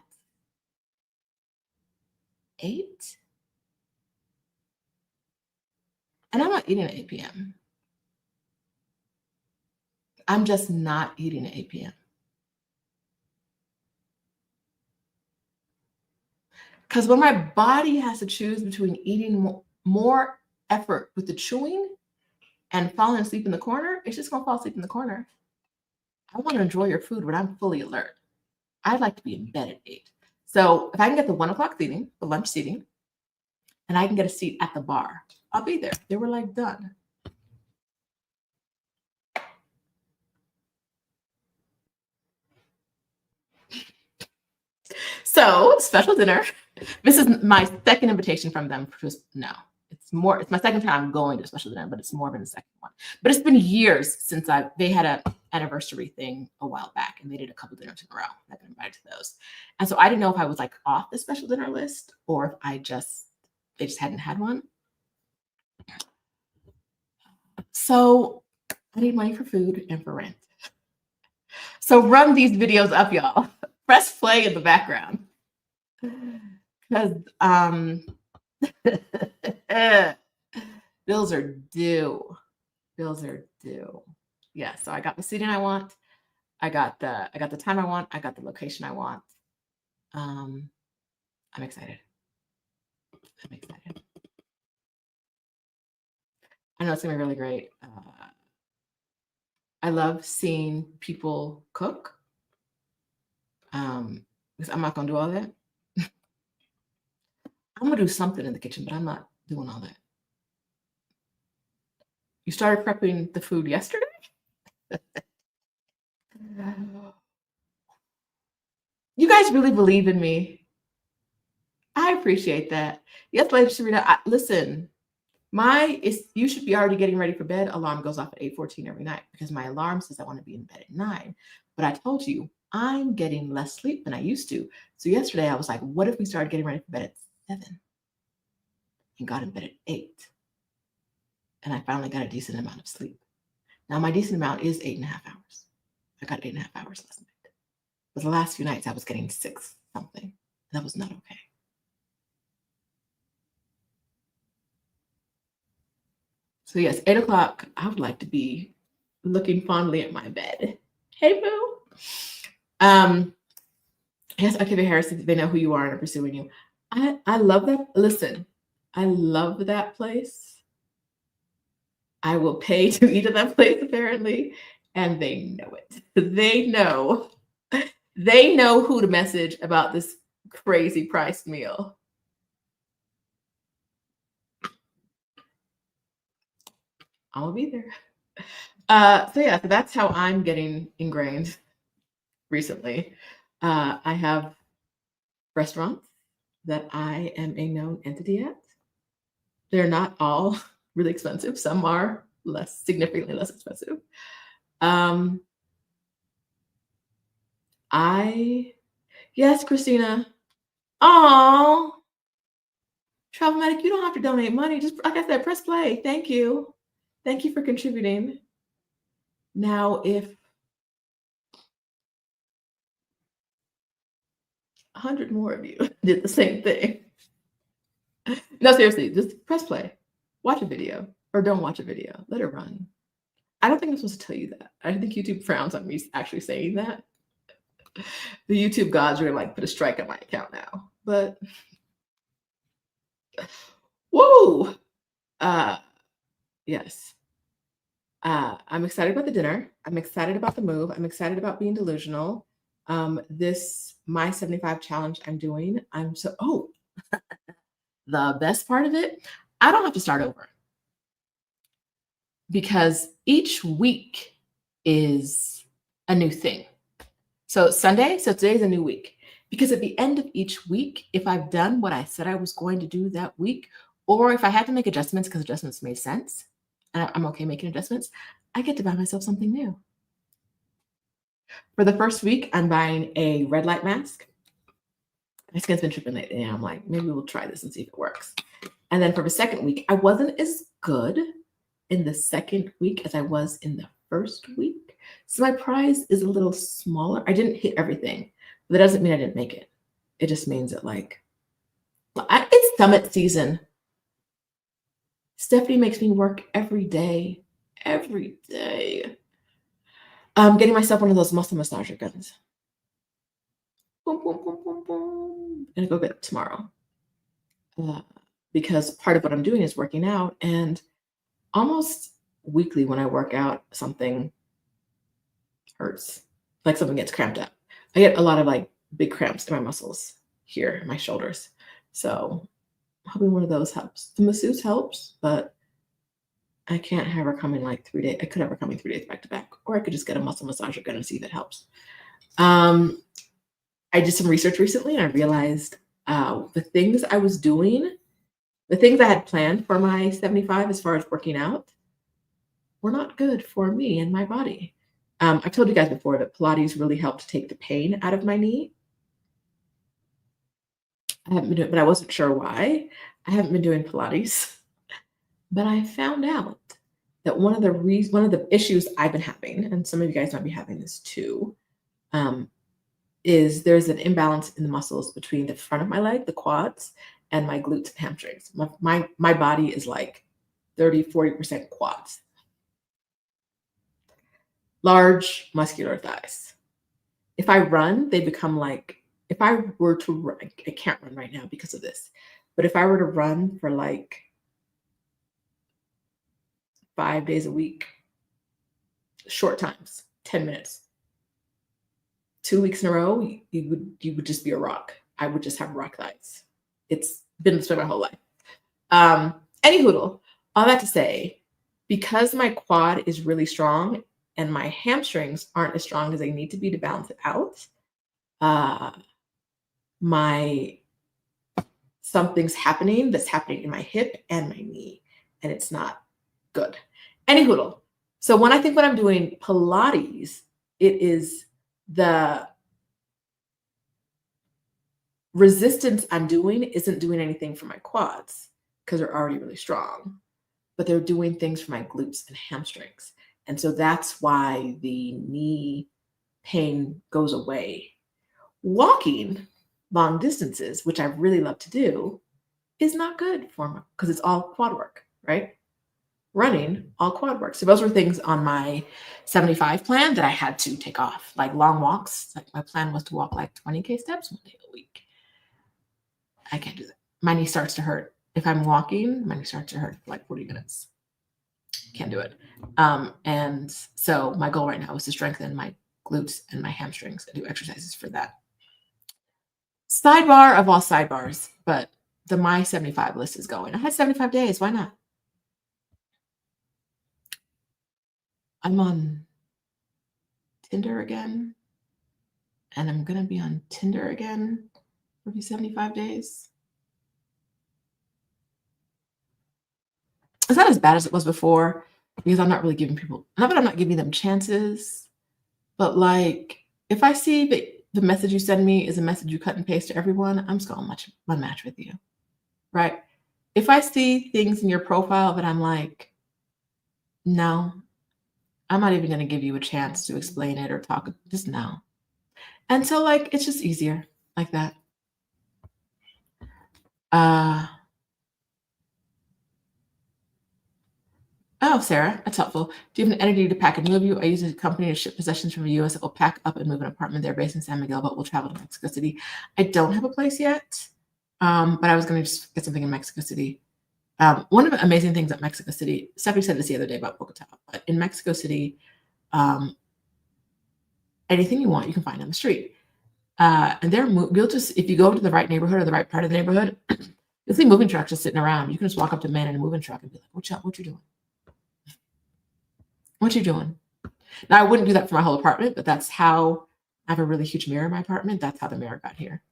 8. And I'm not eating at 8 p.m. I'm just not eating at 8 p.m. Because when my body has to choose between eating more effort with the chewing and falling asleep in the corner, it's just going to fall asleep in the corner. I want to enjoy your food when I'm fully alert. I'd like to be in bed at 8. So if I can get the 1 o'clock seating, the lunch seating, and I can get a seat at the bar, I'll be there. They were like done. So special dinner. This is my second invitation from them. It's my second time going to a special dinner, but it's more than the second one. But it's been years since they had an anniversary thing a while back, and they did a couple dinners in a row. I've been invited to those, and so I didn't know if I was like off the special dinner list or if they just hadn't had one. So I need money for food and for rent. So run these videos up, y'all. Press play in the background. Because bills are due. Yeah, so I got the seating I want. I got the time I want. I got the location I want. I'm excited. I know it's gonna be really great. I love seeing people cook. Because I'm not gonna do all that. I'm gonna do something in the kitchen, but I'm not doing all that. You started prepping the food yesterday? You guys really believe in me. I appreciate that. Yes, Lady Sharita, listen, you should be already getting ready for bed. Alarm goes off at 8:14 every night because my alarm says I want to be in bed at 9. But I told you, I'm getting less sleep than I used to. So yesterday I was like, what if we started getting ready for bed at 7 and got in bed at 8? And I finally got a decent amount of sleep. Now my decent amount is 8.5 hours. I got 8.5 hours last night. But the last few nights I was getting 6 something. That was not okay. So yes, 8 o'clock, I would like to be looking fondly at my bed. Hey, boo. Yes, Octavia Harrison, they know who you are and are pursuing you. I love that. Listen, I love that place. I will pay to eat at that place, apparently, and they know it. They know who to message about this crazy priced meal. I'm gonna be there. So that's how I'm getting ingrained recently. I have restaurants that I am a known entity at. They're not all really expensive. Some are significantly less expensive. Um, I Yes, Christina. Oh, Travelmatic, you don't have to donate money. Just like I said, press play. Thank you. Thank you for contributing. Now, if 100 more of you did the same thing. No, seriously, just press play. Watch a video or don't watch a video. Let it run. I don't think I'm supposed to tell you that. I think YouTube frowns on me actually saying that. The YouTube gods are gonna like put a strike on my account now. But whoa! Uh yes. I'm excited about the dinner. I'm excited about the move. I'm excited about being delusional. This my 75 challenge I'm doing. The best part of it, I don't have to start over because each week is a new thing. So today's a new week. Because at the end of each week, if I've done what I said I was going to do that week, or if I had to make adjustments because adjustments made sense, and I'm okay making adjustments, I get to buy myself something new. For the first week, I'm buying a red light mask. My skin's been tripping lately, and I'm like, maybe we'll try this and see if it works. And then for the second week, I wasn't as good in the second week as I was in the first week. So my prize is a little smaller. I didn't hit everything, but that doesn't mean I didn't make it. It just means that it's summit season. Stephanie makes me work every day. Every day. I'm getting myself one of those muscle massager guns. Boom, boom, boom, boom, boom. I'm gonna go get it tomorrow. Because part of what I'm doing is working out, and almost weekly when I work out, something hurts. Like something gets cramped up. I get a lot of like big cramps in my muscles here, in my shoulders. So hoping one of those helps. The masseuse helps, but I can't have her come in like 3 days. I could have her coming 3 days back to back, or I could just get a muscle massager gun and see if it helps. I did some research recently and I realized the things I was doing, the things I had planned for my 75 as far as working out, were not good for me and my body. I've told you guys before that Pilates really helped take the pain out of my knee. I haven't been doing, but I wasn't sure why. I haven't been doing Pilates, but I found out that one of the issues I've been having, and some of you guys might be having this too, is there's an imbalance in the muscles between the front of my leg, the quads, and my glutes and hamstrings. My body is like 30-40% quads. Large muscular thighs. If I run, they become like, if I were to run, I can't run right now because of this, but if I were to run for like 5 days a week, short times, 10 minutes, 2 weeks in a row, you would just be a rock. I would just have rock thighs. It's been this way my whole life. Anyhoodle, all that to say, because my quad is really strong and my hamstrings aren't as strong as they need to be to balance it out, something's happening that's happening in my hip and my knee, and it's not good. Anyhoodle. So when I'm doing Pilates, it is the resistance I'm doing isn't doing anything for my quads because they're already really strong, but they're doing things for my glutes and hamstrings. And so that's why the knee pain goes away. Walking long distances, which I really love to do, is not good for me because it's all quad work, right? Running, all quad work. So those were things on my 75 plan that I had to take off, like long walks. Like my plan was to walk like 20K steps one day a week. I can't do that. My knee starts to hurt. If I'm walking, my knee starts to hurt for like 40 minutes. Can't do it. And so my goal right now is to strengthen my glutes and my hamstrings and do exercises for that. Sidebar of all sidebars, but the My 75 list is going. I had 75 days. Why not? I'm on Tinder again, and I'm gonna be on Tinder again for these 75 days. It's not as bad as it was before because I'm not really giving people, not that I'm not giving them chances, but like if I see that the message you send me is a message you cut and paste to everyone, I'm just gonna match with you, right? If I see things in your profile that I'm like, no, I'm not even gonna give you a chance to explain it or talk, just no. And so like it's just easier like that. Uh oh, Sarah, that's helpful. Do you have an entity to pack and move you? I use a company to ship possessions from the US that will pack up and move an apartment there based in San Miguel, but we'll travel to Mexico City. I don't have a place yet. But I was gonna just get something in Mexico City. One of the amazing things at Mexico City, Stephanie said this the other day about Bogota, but in Mexico City, um, anything you want, you can find on the street. And you'll just, if you go to the right neighborhood or the right part of the neighborhood, you'll see moving trucks just sitting around. You can just walk up to a man in a moving truck and be like, what you doing? What you doing? Now, I wouldn't do that for my whole apartment, but that's how I have a really huge mirror in my apartment. That's how the mirror got here.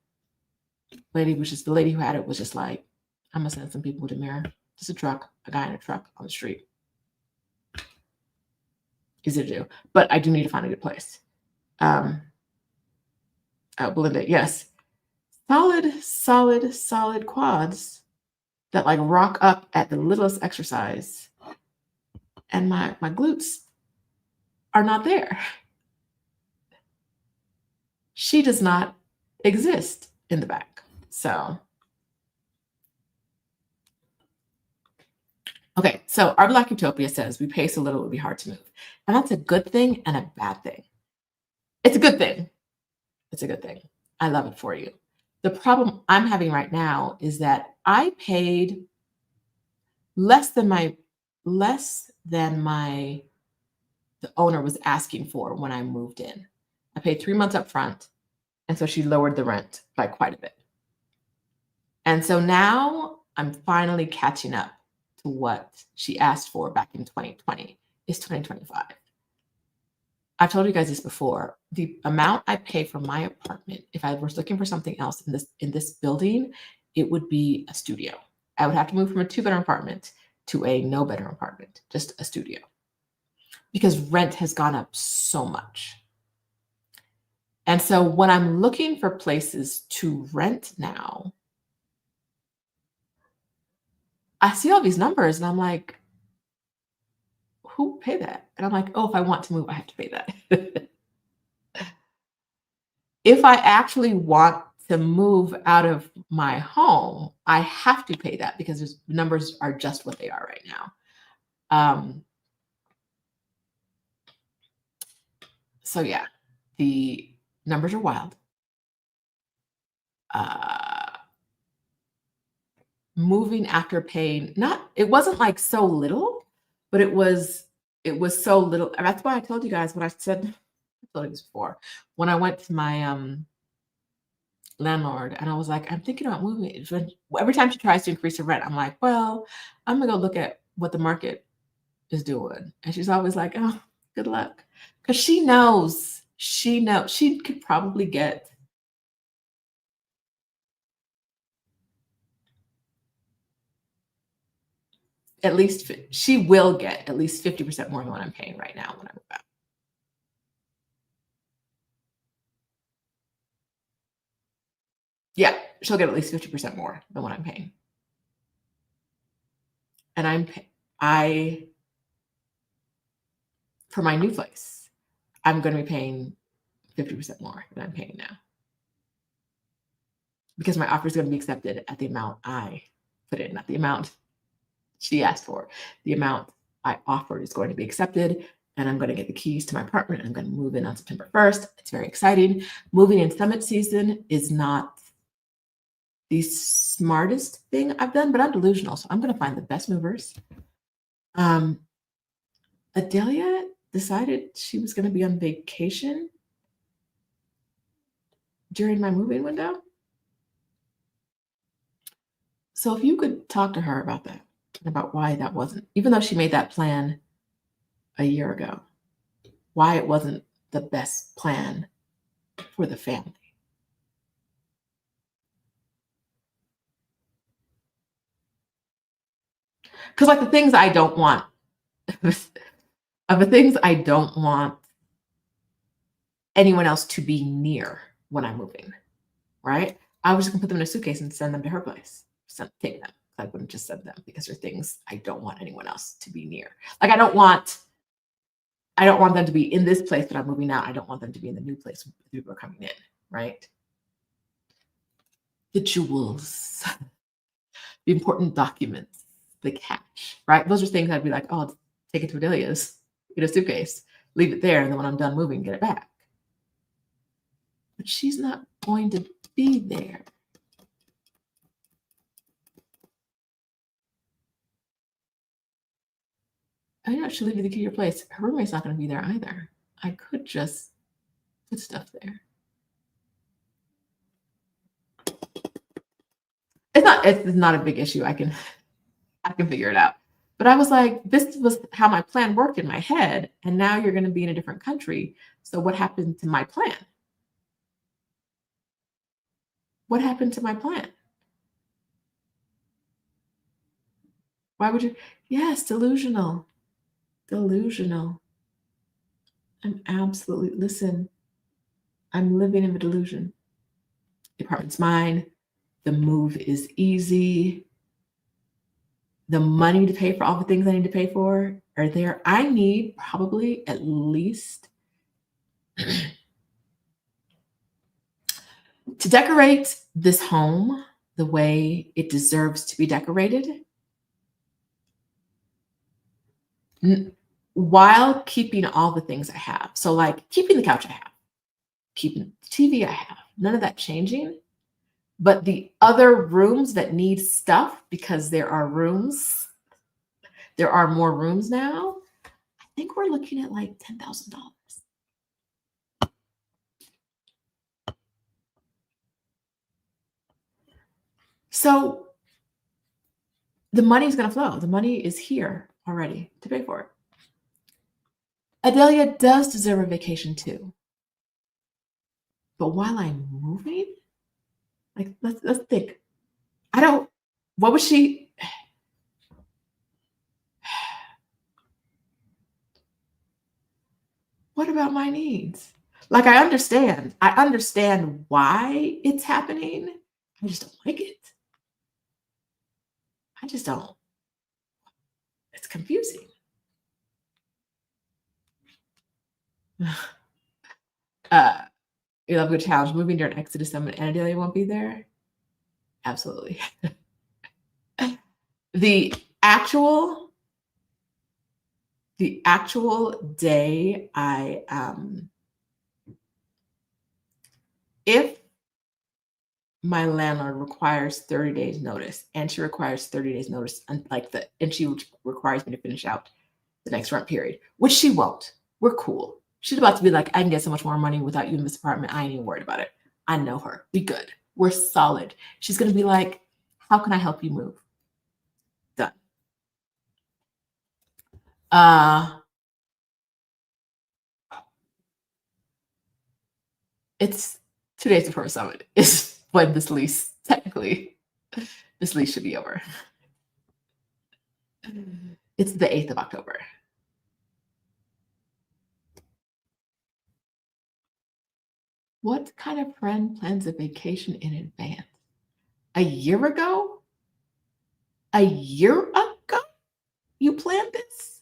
The lady who had it was just like, I'm gonna send some people with a mirror. Just a guy in a truck on the street. Easy to do. But I do need to find a good place. Belinda, yes. Solid quads that like rock up at the littlest exercise. And my glutes are not there. She does not exist in the back. So, okay, so our Black Utopia says we pay so little it would be hard to move. And that's a good thing and a bad thing. It's a good thing. It's a good thing. I love it for you. The problem I'm having right now is that I paid less than the owner was asking for when I moved in. I paid 3 months up front, and so she lowered the rent by quite a bit. And so now I'm finally catching up to what she asked for back in 2020. It's 2025. I've told you guys this before. The amount I pay for my apartment, if I was looking for something else in this building, it would be a studio. I would have to move from a 2-bedroom apartment to a no bedroom apartment, just a studio, because rent has gone up so much. And so when I'm looking for places to rent now, I see all these numbers and I'm like, who pay that? And I'm like, oh, if I want to move, I have to pay that. If I actually want to move out of my home, I have to pay that because the numbers are just what they are right now. So yeah, the numbers are wild. Moving after paying, it wasn't like so little, but it was so little. And that's why I told you guys what I said. I told you this before. When I went to my landlord and I was like, I'm thinking about moving. Every time she tries to increase her rent, I'm like, well, I'm gonna go look at what the market is doing. And she's always like, oh, good luck. Because she knows she could probably get she will get at least 50% more than what I'm paying right now when I move out. Yeah, she'll get at least 50% more than what I'm paying. And I for my new place, I'm going to be paying 50% more than I'm paying now. Because my offer is going to be accepted at the amount I put in, not the amount she asked for. The amount I offered is going to be accepted, and I'm going to get the keys to my apartment. I'm going to move in on September 1st. It's very exciting. Moving in summit season is not the smartest thing I've done, but I'm delusional, so I'm going to find the best movers. Adelia decided she was going to be on vacation during my moving window. So if you could talk to her about that, about why that wasn't, even though she made that plan a year ago. why it wasn't the best plan for the family. Because like the things I don't want, of the things I don't want anyone else to be near when I'm moving, right? I was just gonna put them in a suitcase and send them to her place. Take them. I wouldn't just send them because they're things I don't want anyone else to be near. Like I don't want them to be in this place that I'm moving out. I don't want them to be in the new place where people are coming in, right? The jewels, the important documents, the cash, right? Those are things I'd be like, oh, take it to Adelia's, get a suitcase, leave it there, and then when I'm done moving, get it back. But she's not going to be there. I know she'll leave you the key to your place. Her roommate's not going to be there either. I could just put stuff there. It's not a big issue. I can figure it out. But I was like, this was how my plan worked in my head. And now you're going to be in a different country. So what happened to my plan? What happened to my plan? Why would you? Yes, delusional. Delusional. I'm absolutely, listen, I'm living in the delusion. The apartment's mine. The move is easy. The money to pay for all the things I need to pay for are there. I need probably at least to decorate this home the way it deserves to be decorated while keeping all the things I have. So, like keeping the couch I have, keeping the TV I have, none of that changing. But the other rooms that need stuff, because there are more rooms now. I think we're looking at like $10,000. So the money's going to flow. The money is here already to pay for it. Adelia does deserve a vacation too. But while I'm moving, like let's think. What was she? What about my needs? Like I understand why it's happening. I just don't like it. I just don't. It's confusing. You love a good challenge. Moving during Exodus Summit and Adelia won't be there. Absolutely. the actual day if my landlord requires 30 days notice and she requires 30 days notice and she requires me to finish out the next rent period, which she won't. We're cool. She's about to be like, I can get so much more money without you in this apartment. I ain't even worried about it. I know her. We good. We're solid. She's going to be like, how can I help you move? Done. It's 2 days before summit is when this lease should be over. It's the 8th of October. What kind of friend plans a vacation in advance? A year ago? A year ago? You planned this?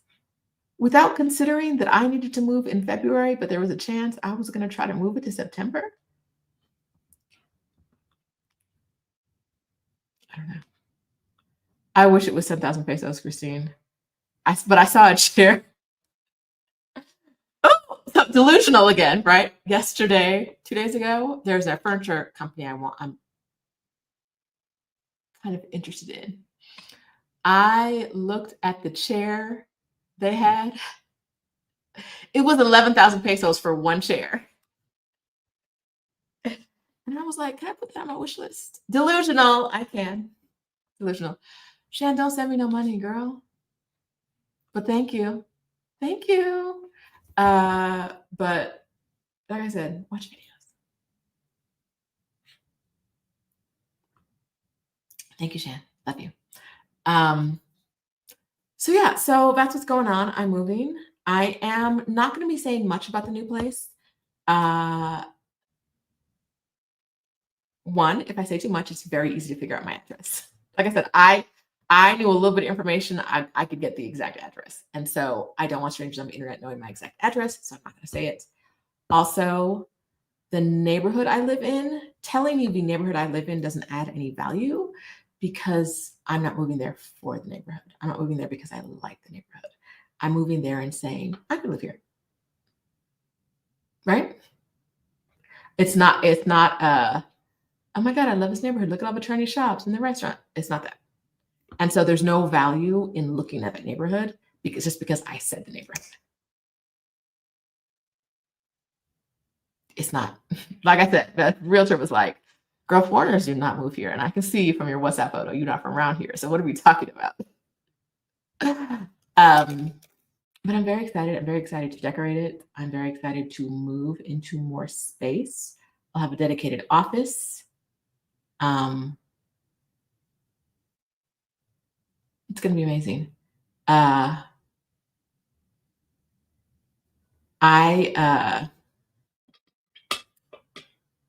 Without considering that I needed to move in February, but there was a chance I was going to try to move it to September? I don't know. I wish it was 10,000 pesos, Christine. But I saw a chair. Oh, so delusional again, right? Yesterday, 2 days ago, there's a furniture company I'm kind of interested in. I looked at the chair they had. It was 11,000 pesos for one chair. And I was like, can I put that on my wish list? Delusional. I can. Delusional. Shan, don't send me no money, girl. But thank you. Thank you. But like I said, watch videos. Thank you, Shan. Love you. So yeah, so that's what's going on. I'm moving. I am not going to be saying much about the new place. Uh, One, if I say too much, it's very easy to figure out my address. Like I said, I knew a little bit of information. I could get the exact address. And so I don't want strangers on the internet knowing my exact address, so I'm not going to say it. Also, the neighborhood I live in, telling you the neighborhood I live in doesn't add any value because I'm not moving there for the neighborhood. I'm not moving there because I like the neighborhood. I'm moving there and saying, I could live here. Right? It's not oh my God, I love this neighborhood. Look at all the trendy shops and the restaurant. It's not that. And so there's no value in looking at that neighborhood because I said the neighborhood. It's not. Like I said, the realtor was like, girl, foreigners do not move here. And I can see from your WhatsApp photo, you're not from around here. So what are we talking about? But I'm very excited. I'm very excited to decorate it. I'm very excited to move into more space. I'll have a dedicated office. It's going to be amazing.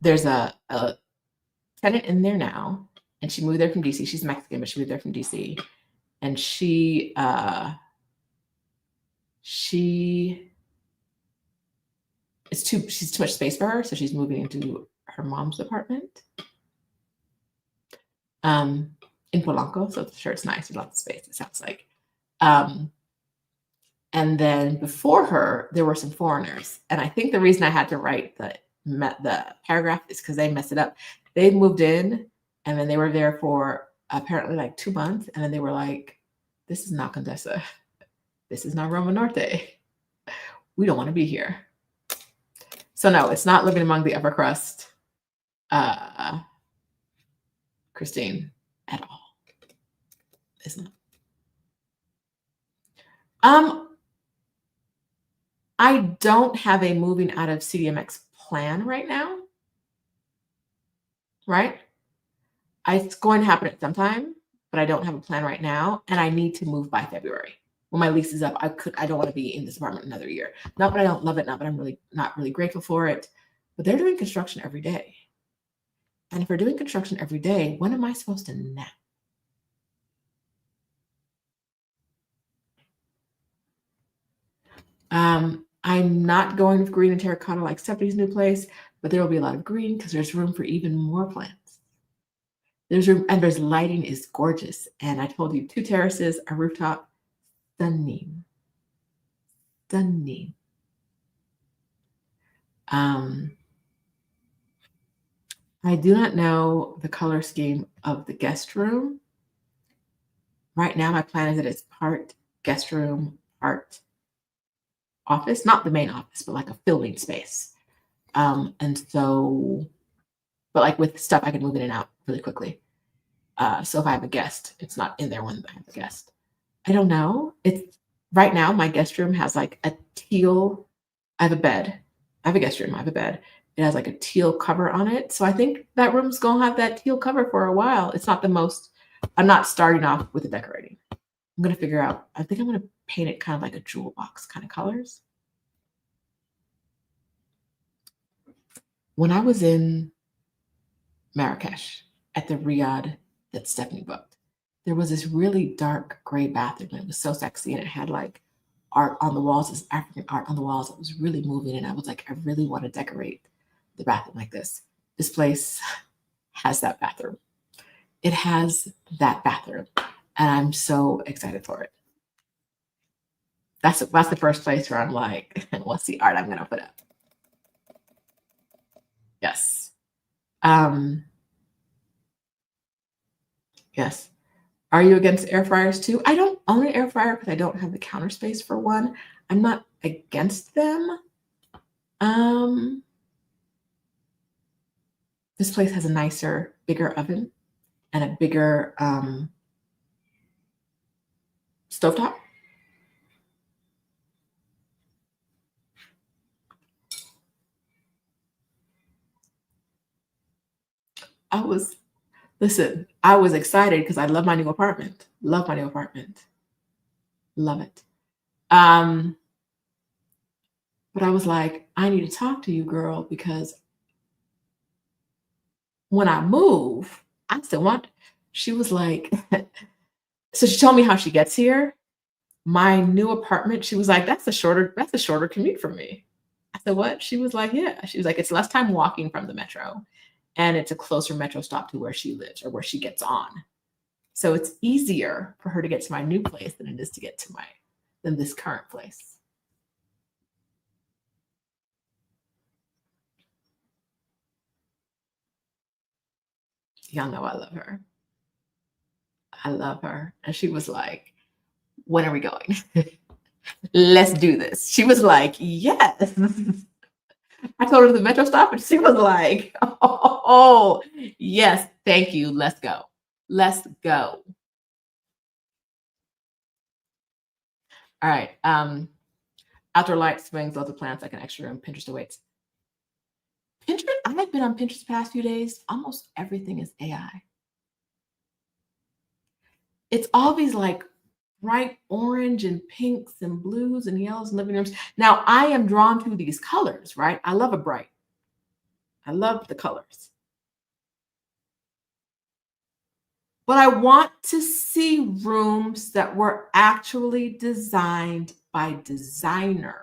There's a tenant in there now, and she moved there from DC. She's Mexican, but she moved there from DC, and she she's too much space for her, so she's moving into her mom's apartment in Polanco. So sure, it's nice. There's lots of space. It sounds like. And then before her, there were some foreigners, and I think the reason I had to write the paragraph is because they messed it up. They moved in, and then they were there for apparently like 2 months, and then they were like, "This is not Condesa. This is not Roma Norte. We don't want to be here." So no, it's not living among the upper crust, Christine, at all. It's not. I don't have a moving out of CDMX plan right now. Right? It's going to happen at some time, but I don't have a plan right now, and I need to move by February. When my lease is up, I don't want to be in this apartment another year. Not that I don't love it, not that I'm not really grateful for it, but they're doing construction every day. And if they're doing construction every day, when am I supposed to nap? I'm not going with green and terracotta like Stephanie's new place, but there will be a lot of green because there's room for even more plants. There's room, and there's lighting is gorgeous. And I told you 2 terraces, a rooftop, stunning. Stunning. I do not know the color scheme of the guest room. Right now, my plan is that it's part guest room, part office, not the main office, but like a filming space. And so, but like with stuff, I can move in and out really quickly. So if I have a guest, it's not in there when I have a guest. I don't know. It's right now, my guest room has like a teal. I have a bed. I have a guest room. I have a bed. It has like a teal cover on it. So I think that room's gonna have that teal cover for a while. It's not the most, I'm not starting off with the decorating. I'm gonna figure out, I think I'm gonna paint it kind of like a jewel box kind of colors. When I was in Marrakesh at the Riyadh that Stephanie booked, there was this really dark gray bathroom. And it was so sexy, and it had like art on the walls, this African art on the walls. It was really moving, and I was like, I really want to decorate the bathroom like this. This place has that bathroom. It has that bathroom, and I'm so excited for it. That's the first place where I'm like, what's the art I'm gonna put up? Yes. Yes. Are you against air fryers too? I don't own an air fryer because I don't have the counter space for one. I'm not against them. This place has a nicer, bigger oven and a bigger stovetop. I was listen, I was excited because I love my new apartment. Love my new apartment. Love it. Um, but I was like, I need to talk to you, girl, because when I move, I still want. She was like, so she told me how she gets here. My new apartment, she was like, that's a shorter commute for me. I said, what? She was like, yeah. She was like, it's less time walking from the metro and it's a closer metro stop to where she lives or where she gets on. So it's easier for her to get to my new place than it is to get to than this current place. Y'all know I love her. I love her. And she was like, when are we going? Let's do this. She was like, yes. I told her the metro stop and she was like, oh, yes, thank you. Let's go. Let's go. All right. Outdoor light swings, lots of plants like an extra room. Pinterest awaits. Pinterest, I have been on Pinterest the past few days. Almost everything is AI. It's always like bright orange and pinks and blues and yellows in living rooms. Now I am drawn to these colors, right? I love a bright. I love the colors. But I want to see rooms that were actually designed by designers.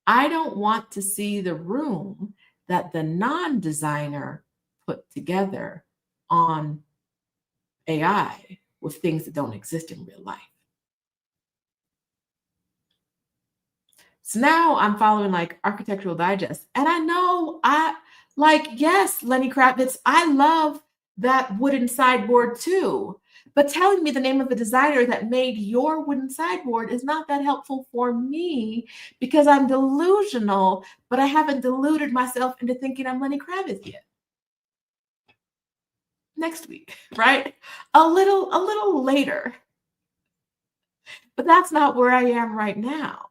I don't want to see the room that the non-designer put together on AI with things that don't exist in real life. So now I'm following like Architectural Digest. And I know yes, Lenny Kravitz, I love that wooden sideboard too. But telling me the name of the designer that made your wooden sideboard is not that helpful for me because I'm delusional, but I haven't deluded myself into thinking I'm Lenny Kravitz yet. Next week, right? A little later. But that's not where I am right now.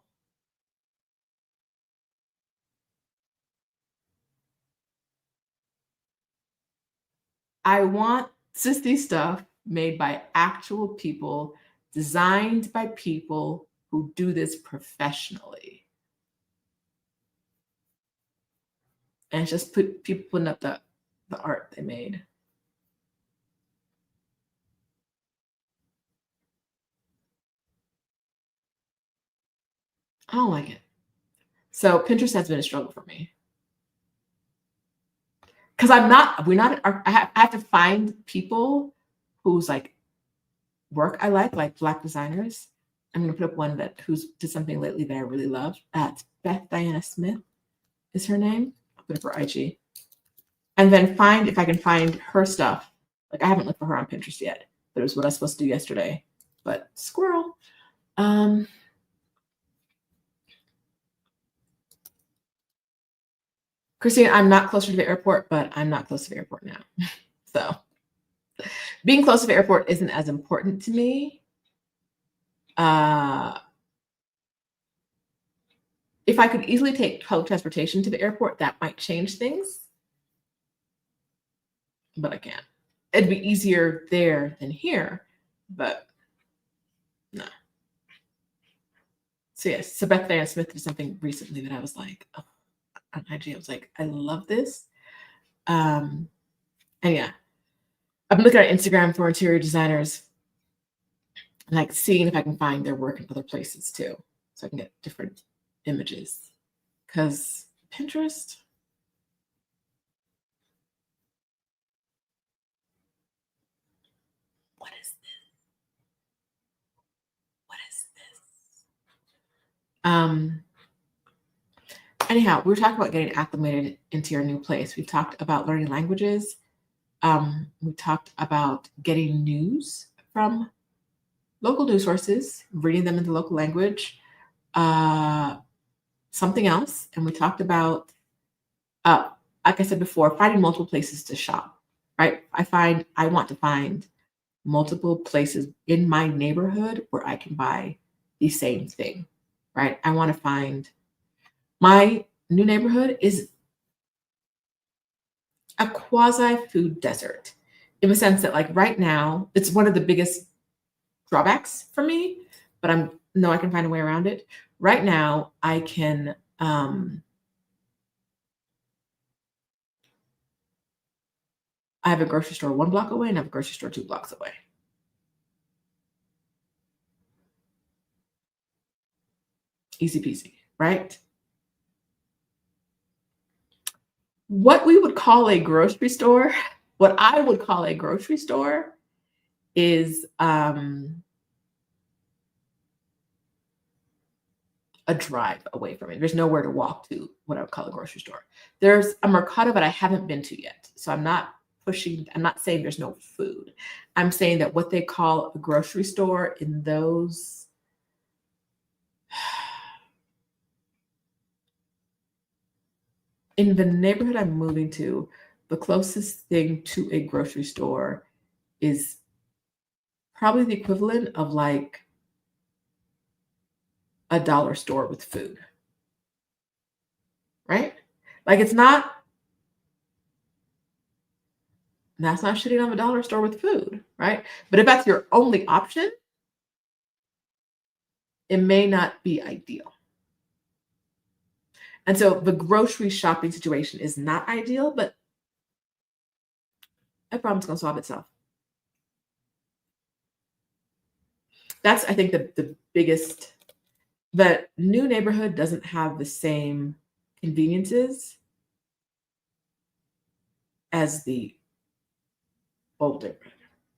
I want sissy stuff made by actual people, designed by people who do this professionally. And it's just people putting up the art they made. I don't like it. So Pinterest has been a struggle for me. Because I have to find people whose like work I like Black designers. I'm gonna put up one who's did something lately that I really love. It's Beth Diana Smith is her name. I'll put up her IG. And then find if I can find her stuff. Like I haven't looked for her on Pinterest yet, but it was what I was supposed to do yesterday. But squirrel. Um, Christine, I'm not closer to the airport, but I'm not close to the airport now. So being close to the airport isn't as important to me. If I could easily take public transportation to the airport, that might change things. But I can't. It'd be easier there than here, but no. So yes, so Beth Diana Smith did something recently that I was like, oh, on IG. I was like, I love this. And yeah, I've been looking at Instagram for interior designers and like seeing if I can find their work in other places too, so I can get different images. Because Pinterest, what is this? What is this? Anyhow, we were talking about getting acclimated into your new place. We talked about learning languages. We talked about getting news from local news sources, reading them in the local language. Something else, and we talked about, like I said before, finding multiple places to shop. Right? I want to find multiple places in my neighborhood where I can buy the same thing. Right? I want to find my new neighborhood is a quasi food desert in the sense that, like, right now, it's one of the biggest drawbacks for me, but I'm no, I can find a way around it. Right now, I have a grocery store 1 block away and I have a grocery store 2 blocks away. Easy peasy, right? What we would call a grocery store, what I would call a grocery store is a drive away from me. There's nowhere to walk to what I would call a grocery store. There's a mercado, but I haven't been to yet. So I'm not saying there's no food. I'm saying that what they call a grocery store in the neighborhood I'm moving to, the closest thing to a grocery store is probably the equivalent of like a dollar store with food, right? Like that's not shitting on a dollar store with food, right? But if that's your only option, it may not be ideal. And so the grocery shopping situation is not ideal, but that problem's going to solve itself. That's, I think, the biggest. The new neighborhood doesn't have the same conveniences as the old neighborhood.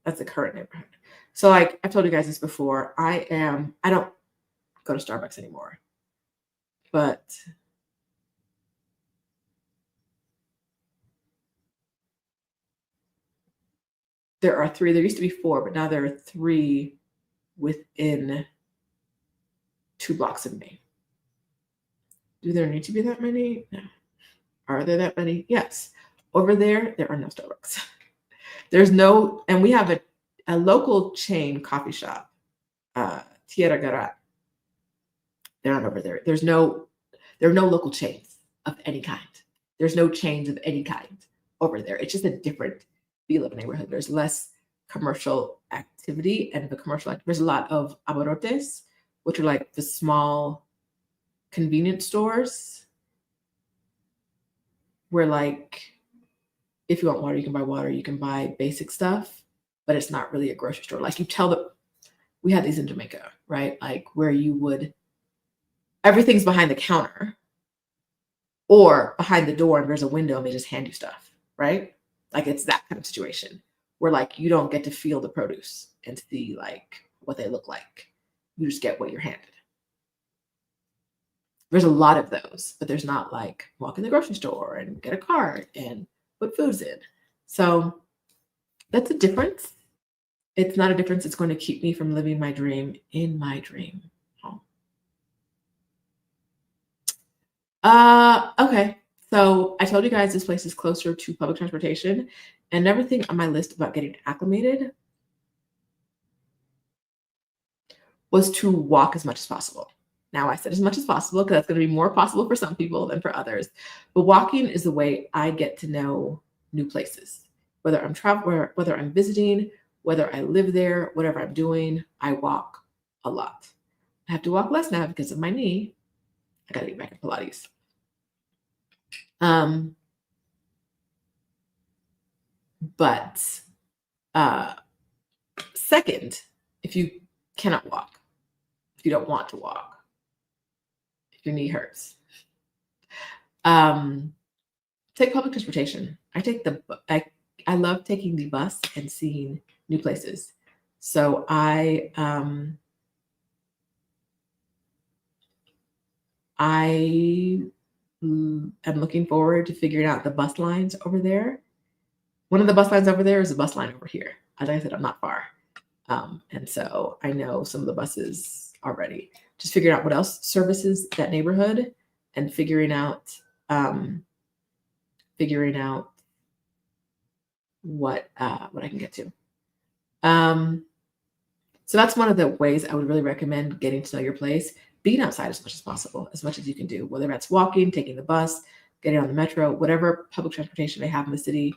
That's the current neighborhood. So, like I've told you guys this before, I don't go to Starbucks anymore, but there are three. There used to be four, but now there are three within 2 blocks of me. Do there need to be that many? No. Are there that many? Yes. Over there are no Starbucks. There's no, and we have a local chain coffee shop, Tierra Garat. They're not over there. There are no local chains of any kind. There's no chains of any kind over there. It's just a different feel of a neighborhood. There's less commercial activity, and there's a lot of abarrotes, which are like the small convenience stores where, like, if you want water, you can buy water, you can buy basic stuff, but it's not really a grocery store. Like, we had these in Jamaica, right? Like, where everything's behind the counter or behind the door and there's a window and they just hand you stuff, right? Like, it's that kind of situation where, like, you don't get to feel the produce and see like what they look like. You just get what you're handed. There's a lot of those, but there's not like walk in the grocery store and get a cart and put foods in. So that's a difference. It's not a difference that's going to keep me from living my dream in my dream home. Okay. So I told you guys this place is closer to public transportation, and everything on my list about getting acclimated was to walk as much as possible. Now, I said as much as possible because that's going to be more possible for some people than for others. But walking is the way I get to know new places. Whether I'm traveling, whether I'm visiting, whether I live there, whatever I'm doing, I walk a lot. I have to walk less now because of my knee. I got to get back to Pilates. But second, if you cannot walk, if you don't want to walk, if your knee hurts, take public transportation. I love taking the bus and seeing new places. So I am looking forward to figuring out the bus lines over there. One of the bus lines over there is a bus line over here. As I said, I'm not far. And so I know some of the buses already. Just figuring out what else services that neighborhood and figuring out what I can get to. So that's one of the ways I would really recommend getting to know your place. Being outside as much as possible, as much as you can do, whether that's walking, taking the bus, getting on the metro, whatever public transportation they have in the city,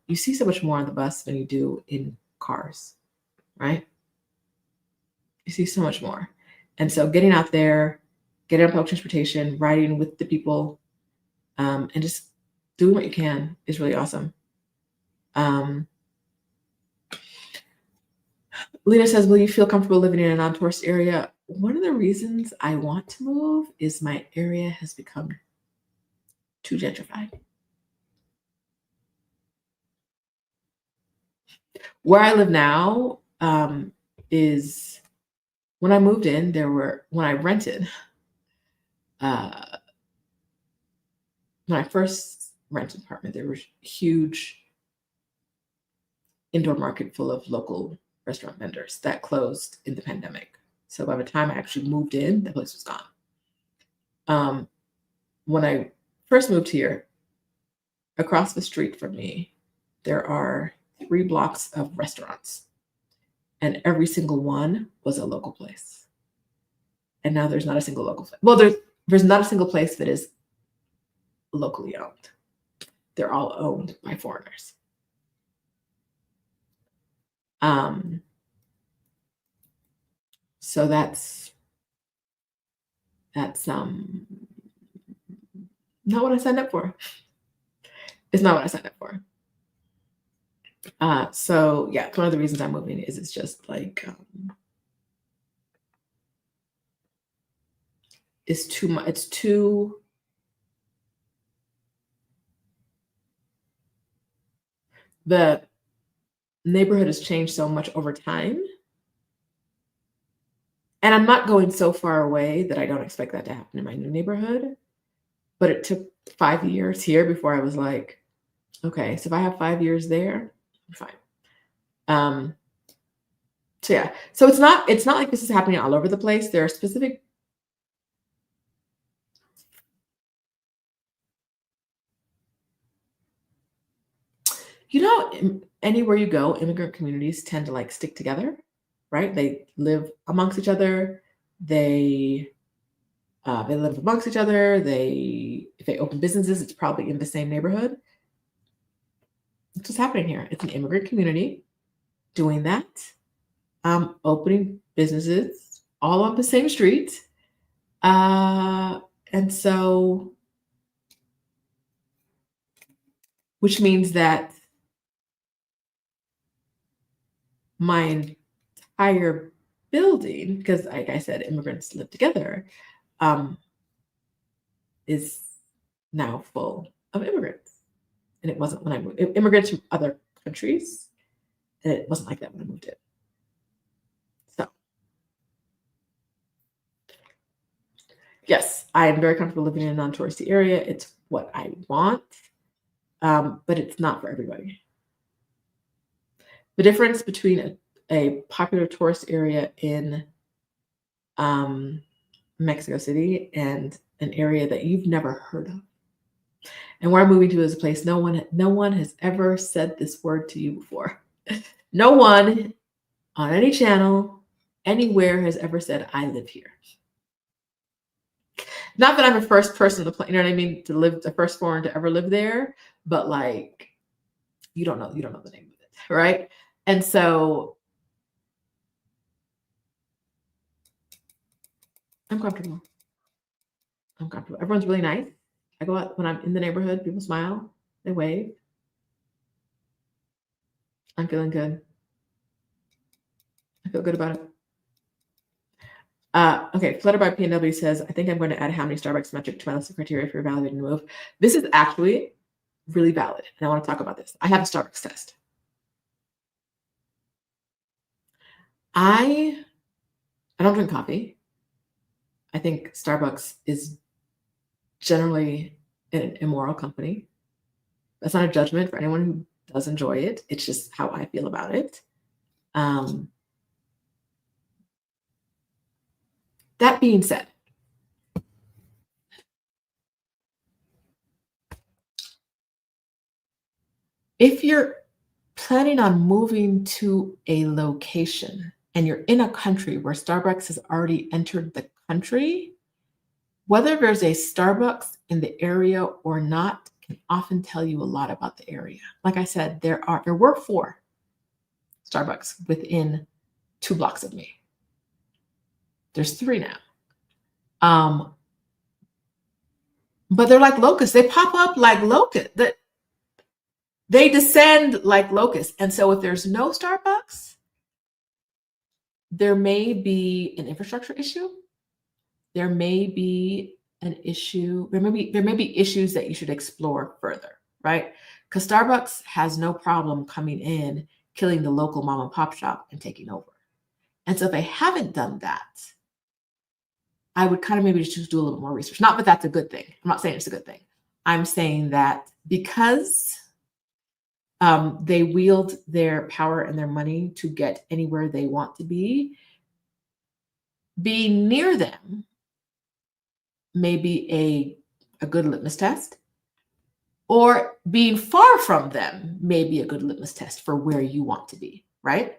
you see so much more on the bus than you do in cars, right? You see so much more. And so getting out there, getting on public transportation, riding with the people, and just doing what you can is really awesome. Lena says, will you feel comfortable living in a non-tourist area? One of the reasons I want to move is my area has become too gentrified. Where I live now is, when I moved in, when I rented, when I first rented an apartment, there was a huge indoor market full of local restaurant vendors that closed in the pandemic. So by the time I actually moved in, the place was gone. When I first moved here, across the street from me, there are 3 blocks of restaurants, and every single one was a local place. And now there's not a single local place. Well, there's not a single place that is locally owned. They're all owned by foreigners. So that's not what I signed up for. It's not what I signed up for. So yeah, one of the reasons I'm moving is it's just like it's too much. It's too. The neighborhood has changed so much over time. And I'm not going so far away that I don't expect that to happen in my new neighborhood. But it took 5 years here before I was like, okay, so if I have 5 years there, I'm fine. So yeah, so it's not like this is happening all over the place. There are specific. Anywhere you go, immigrant communities tend to like stick together, right? They live amongst each other. They live amongst each other. If they open businesses, it's probably in the same neighborhood. That's what's happening here. It's an immigrant community doing that, opening businesses all on the same street. And so, which means that my entire building, because like I said, immigrants live together, is now full of immigrants. And it wasn't when I moved. Immigrants from other countries, and it wasn't like that when I moved in. So, yes, I am very comfortable living in a non-touristy area. It's what I want, but it's not for everybody. The difference between a popular tourist area in Mexico City and an area that you've never heard of. And where I'm moving to is a place no one has ever said this word to you before. No one on any channel, anywhere has ever said, I live here. Not that I'm the first person on the planet, you know what I mean, to live, the first foreign to ever live there, but like, you don't know the name of it, right? And so I'm comfortable. Everyone's really nice. I go out when I'm in the neighborhood, people smile, they wave. I'm feeling good. I feel good about it. Okay, Flutter by PNW says, I think I'm going to add how many Starbucks metric to my list of criteria for evaluating the move. This is actually really valid, and I want to talk about this. I have a Starbucks test. I don't drink coffee. I think Starbucks is generally an immoral company. That's not a judgment for anyone who does enjoy it. It's just how I feel about it. That being said, if you're planning on moving to a location and you're in a country where Starbucks has already entered the country, Whether there's a Starbucks in the area or not can often tell you a lot about the area. Like I said, there were 4 Starbucks within 2 blocks of me. There's 3 now. But they're like locusts. They pop up like locusts. They descend like locusts. And so if there's no Starbucks, there may be an infrastructure issue. There may be an issue. There may be issues that you should explore further, right? Because Starbucks has no problem coming in, killing the local mom and pop shop and taking over. And so if they haven't done that, I would kind of maybe just do a little more research. Not that that's a good thing. I'm not saying it's a good thing. I'm saying that because they wield their power and their money to get anywhere they want to be near them may be a good litmus test, or being far from them may be a good litmus test for where you want to be, right?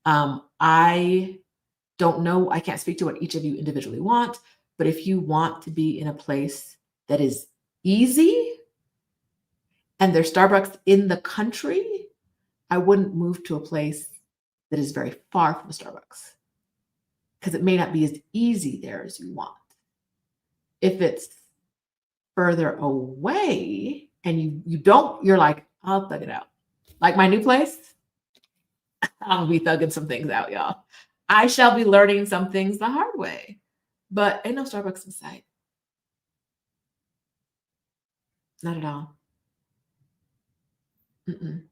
I don't know. I can't speak to what each of you individually want, but if you want to be in a place that is easy and there's Starbucks in the country, I wouldn't move to a place that is very far from a Starbucks because it may not be as easy there as you want. If it's further away and you're like, I'll thug it out. Like my new place, I'll be thugging some things out, y'all. I shall be learning some things the hard way, but ain't no Starbucks in sight. Not at all. Mm-mm.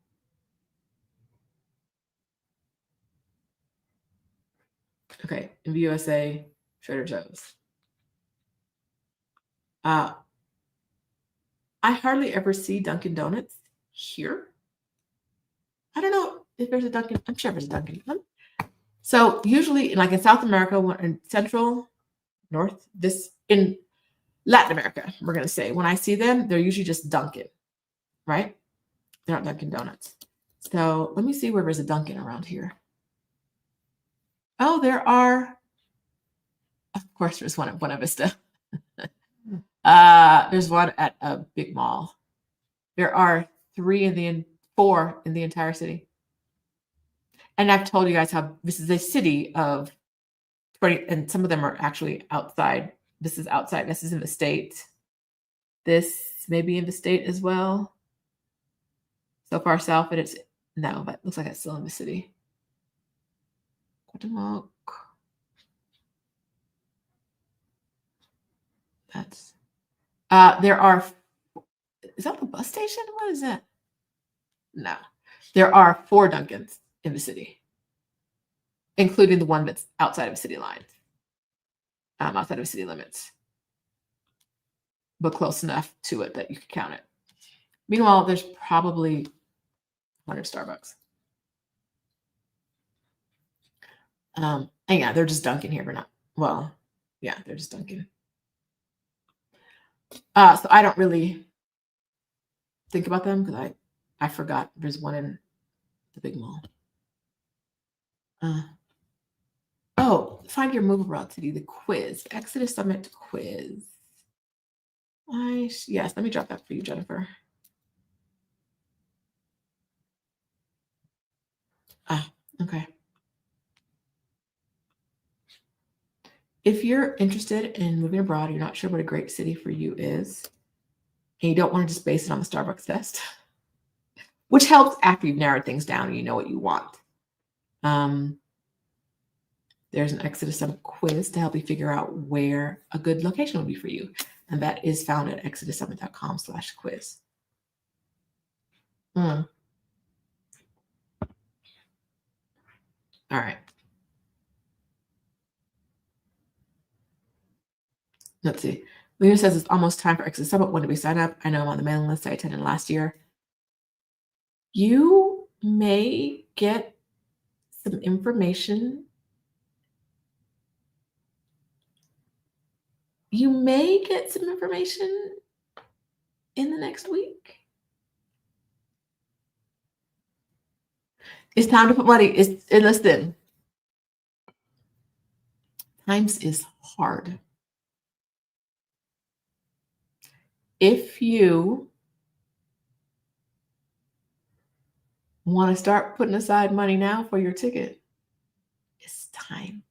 Okay, in the USA, Trader Joe's. I hardly ever see Dunkin' Donuts here. I don't know if there's a Dunkin'. I'm sure there's a Dunkin'. So usually, like in South America, in Central, North, in Latin America, we're gonna say, when I see them, they're usually just Dunkin', right? They're not Dunkin' Donuts. So let me see where there's a Dunkin' around here. Oh, there are. Of course, there's one at Buena Vista. There's one at a big mall. There are 4 in the entire city. And I've told you guys how this is a city of 20, and some of them are actually outside. This is outside. This is in the state. This may be in the state as well. So far south, but no, but it looks like it's still in the city. Guatemala. That's there are. Is that the bus station? What is that? No, there are 4 Dunkins in the city, including the one that's outside of city lines, outside of city limits, but close enough to it that you can count it. Meanwhile, there's probably 100 Starbucks. And yeah, they're just Dunkin' here, but not, well, yeah, they're just Dunkin'. So I don't really think about them because I forgot there's one in the big mall. Find your move abroad city, the quiz, Exodus Summit quiz. Yes, let me drop that for you, Jennifer. Okay. If you're interested in moving abroad, you're not sure what a great city for you is, and you don't want to just base it on the Starbucks test, which helps after you've narrowed things down and you know what you want. There's an Exodus Summit quiz to help you figure out where a good location would be for you. And that is found at exodussummit.com/quiz. All right. Let's see. Lena says it's almost time for Exodus Summit. When do we sign up? I know I'm on the mailing list. I attended last year. You may get some information. You may get some information in the next week. It's time to put money. Listen. Times is hard. If you want to start putting aside money now for your ticket, it's time.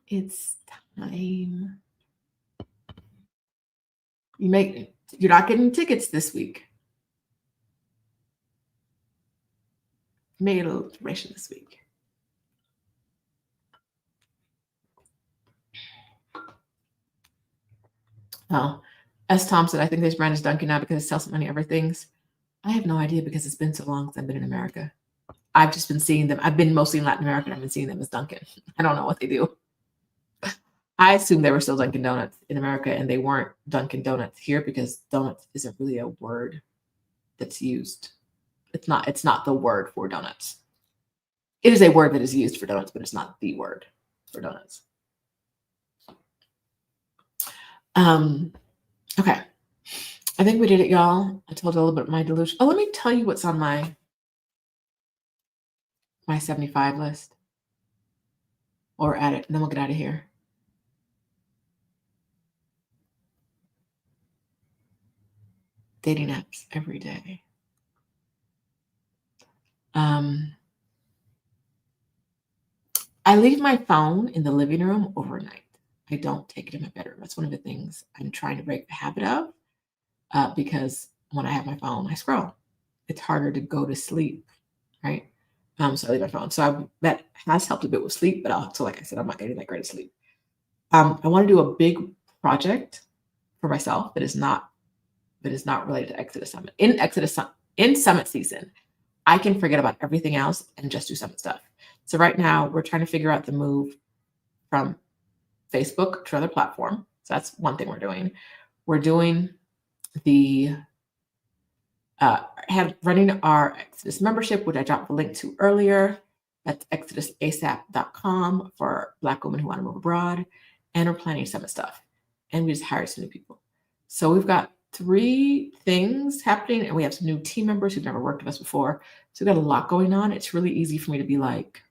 It's time. You're not getting tickets this week. You may get a little information this week. Oh, S. Thompson, I think this brand is Dunkin' now because it sells so many other things. I have no idea because it's been so long since I've been in America. I've just been seeing them. I've been mostly in Latin America and I've been seeing them as Dunkin'. I don't know what they do. I assumed they were still Dunkin' Donuts in America and they weren't Dunkin' Donuts here because donuts isn't really a word that's used. It's not the word for donuts. It is a word that is used for donuts, but it's not the word for donuts. Okay. I think we did it, y'all. I told you a little bit of my delusion. Oh, let me tell you what's on my 75 list. Or at it, and then we'll get out of here. Dating apps every day. I leave my phone in the living room overnight. I don't take it in my bedroom. That's one of the things I'm trying to break the habit of because when I have my phone, I scroll. It's harder to go to sleep, right? So I leave my phone. So that has helped a bit with sleep, but also, like I said, I'm not getting that great of sleep. I want to do a big project for myself that is not related to Exodus Summit. In Summit season, I can forget about everything else and just do Summit stuff. So right now we're trying to figure out the move from Facebook to another platform. So that's one thing we're doing. We're doing the running our Exodus membership, which I dropped the link to earlier. That's exodusasap.com for Black women who want to move abroad. And we're planning Summit stuff. And we just hired some new people. So we've got 3 things happening, and we have some new team members who've never worked with us before. So we've got a lot going on. It's really easy for me to be like,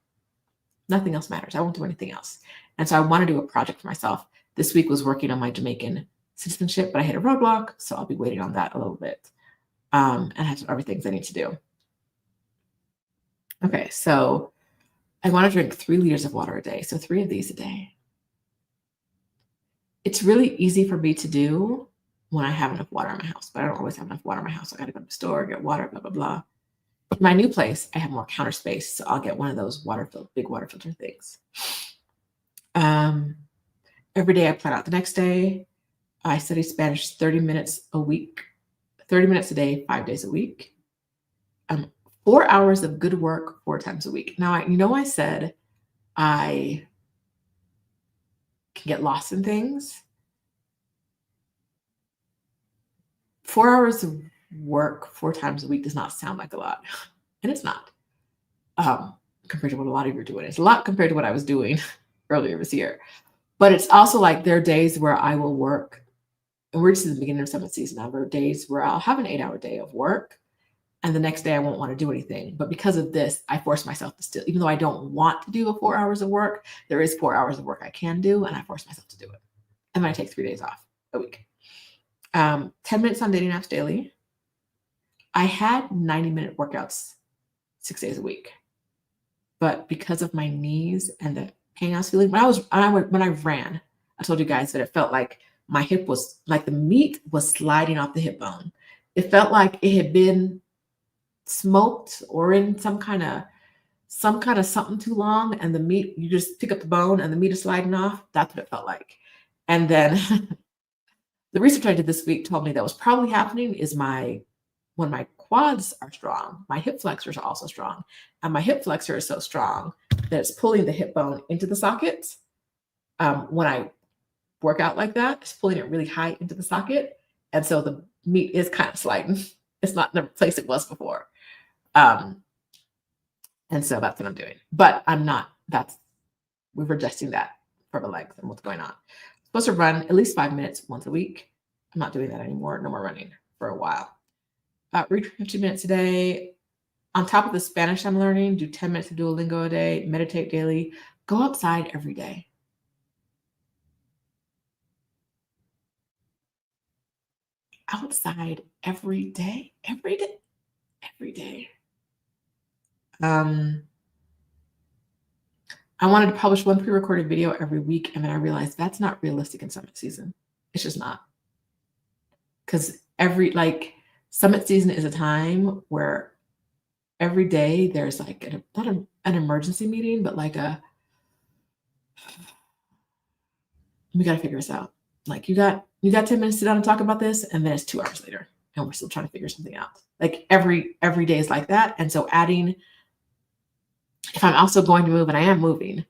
nothing else matters. I won't do anything else. And so I want to do a project for myself. This week was working on my Jamaican citizenship, but I hit a roadblock. So I'll be waiting on that a little bit. And I have some other things I need to do. Okay, so I want to drink 3 liters of water a day. So 3 of these a day. It's really easy for me to do when I have enough water in my house, but I don't always have enough water in my house. I got to go to the store, get water, blah, blah, blah. In my new place, I have more counter space, so I'll get one of those big water filter things. Every day I plan out the next day. I study Spanish 30 minutes a week, 30 minutes a day, 5 days a week. 4 hours of good work 4 times a week. Now, I said I can get lost in things. 4 hours of work 4 times a week does not sound like a lot, and it's not compared to what a lot of you are doing. It's a lot compared to what I was doing earlier this year. But it's also like there are days where I will work, and we're just in the beginning of Summit season now. There are days where I'll have an 8-hour day of work, and the next day I won't want to do anything. But because of this, I force myself to still, even though I don't want to do the 4 hours of work, there is 4 hours of work I can do, and I force myself to do it. And then I take 3 days off a week. 10 minutes on dating apps daily. I had 90-minute workouts 6 days a week. But because of my knees and the pain I was feeling, when I ran, I told you guys that it felt like my hip was like the meat was sliding off the hip bone. It felt like it had been smoked or in some kind of something too long, and the meat, you just pick up the bone and the meat is sliding off. That's what it felt like. And then the research I did this week told me that was probably happening is when my quads are strong, my hip flexors are also strong. And my hip flexor is so strong that it's pulling the hip bone into the socket. When I work out like that, it's pulling it really high into the socket. And so the meat is kind of sliding. It's not in the place it was before. And so that's what I'm doing. But we're adjusting that for the legs and what's going on. I'm supposed to run at least 5 minutes once a week. I'm not doing that anymore. No more running for a while. Read 15 minutes a day. On top of the Spanish I'm learning, do 10 minutes of Duolingo a day, meditate daily, go outside every day. outside every day. I wanted to publish one pre-recorded video every week, and then I realized that's not realistic in summit season. It's just not. Because summit season is a time where every day there's like not an emergency meeting, but like we got to figure this out. Like you got 10 minutes to sit down and talk about this, and then it's 2 hours later, and we're still trying to figure something out. Like every day is like that. And so if I'm also going to move, and I am moving,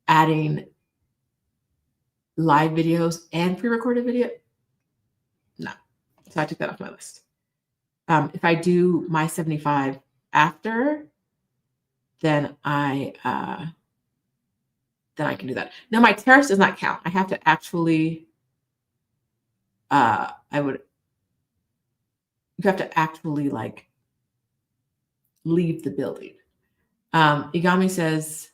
adding live videos and pre-recorded video, no. So I took that off my list. If I do my 75 after, then I can do that. Now my terrace does not count. I have to actually, you have to actually like leave the building. Igami says,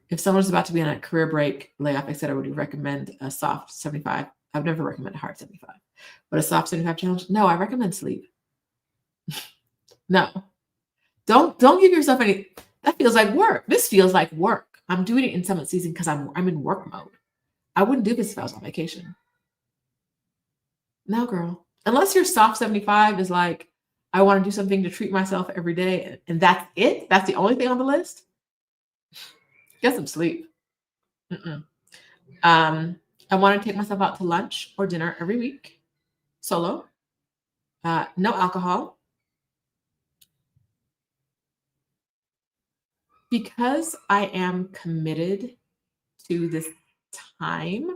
if someone's about to be on a career break, layoff, etc., would you recommend a soft 75? I would never recommend a hard 75, but a soft 75 challenge? No, I recommend sleep. No, don't give yourself any. That feels like work. This feels like work. I'm doing it in summit season because I'm in work mode. I wouldn't do this if I was on vacation. No, girl. Unless your soft 75 is like, I want to do something to treat myself every day, and that's it. That's the only thing on the list. Get some sleep. I want to take myself out to lunch or dinner every week, solo. No alcohol. Because I am committed to this time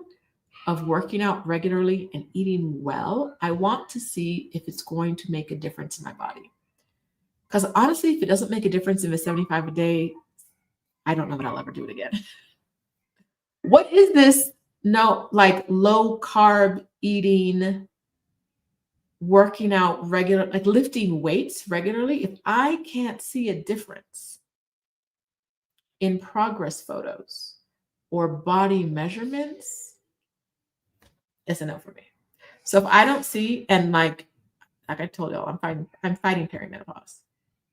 of working out regularly and eating well, I want to see if it's going to make a difference in my body. Because honestly, if it doesn't make a difference in the 75 a day, I don't know that I'll ever do it again. What is this? No, like low carb eating, working out regular, like lifting weights regularly. If I can't see a difference in progress photos or body measurements, it's a no for me. So if I don't see, and like I told y'all, I'm fighting perimenopause.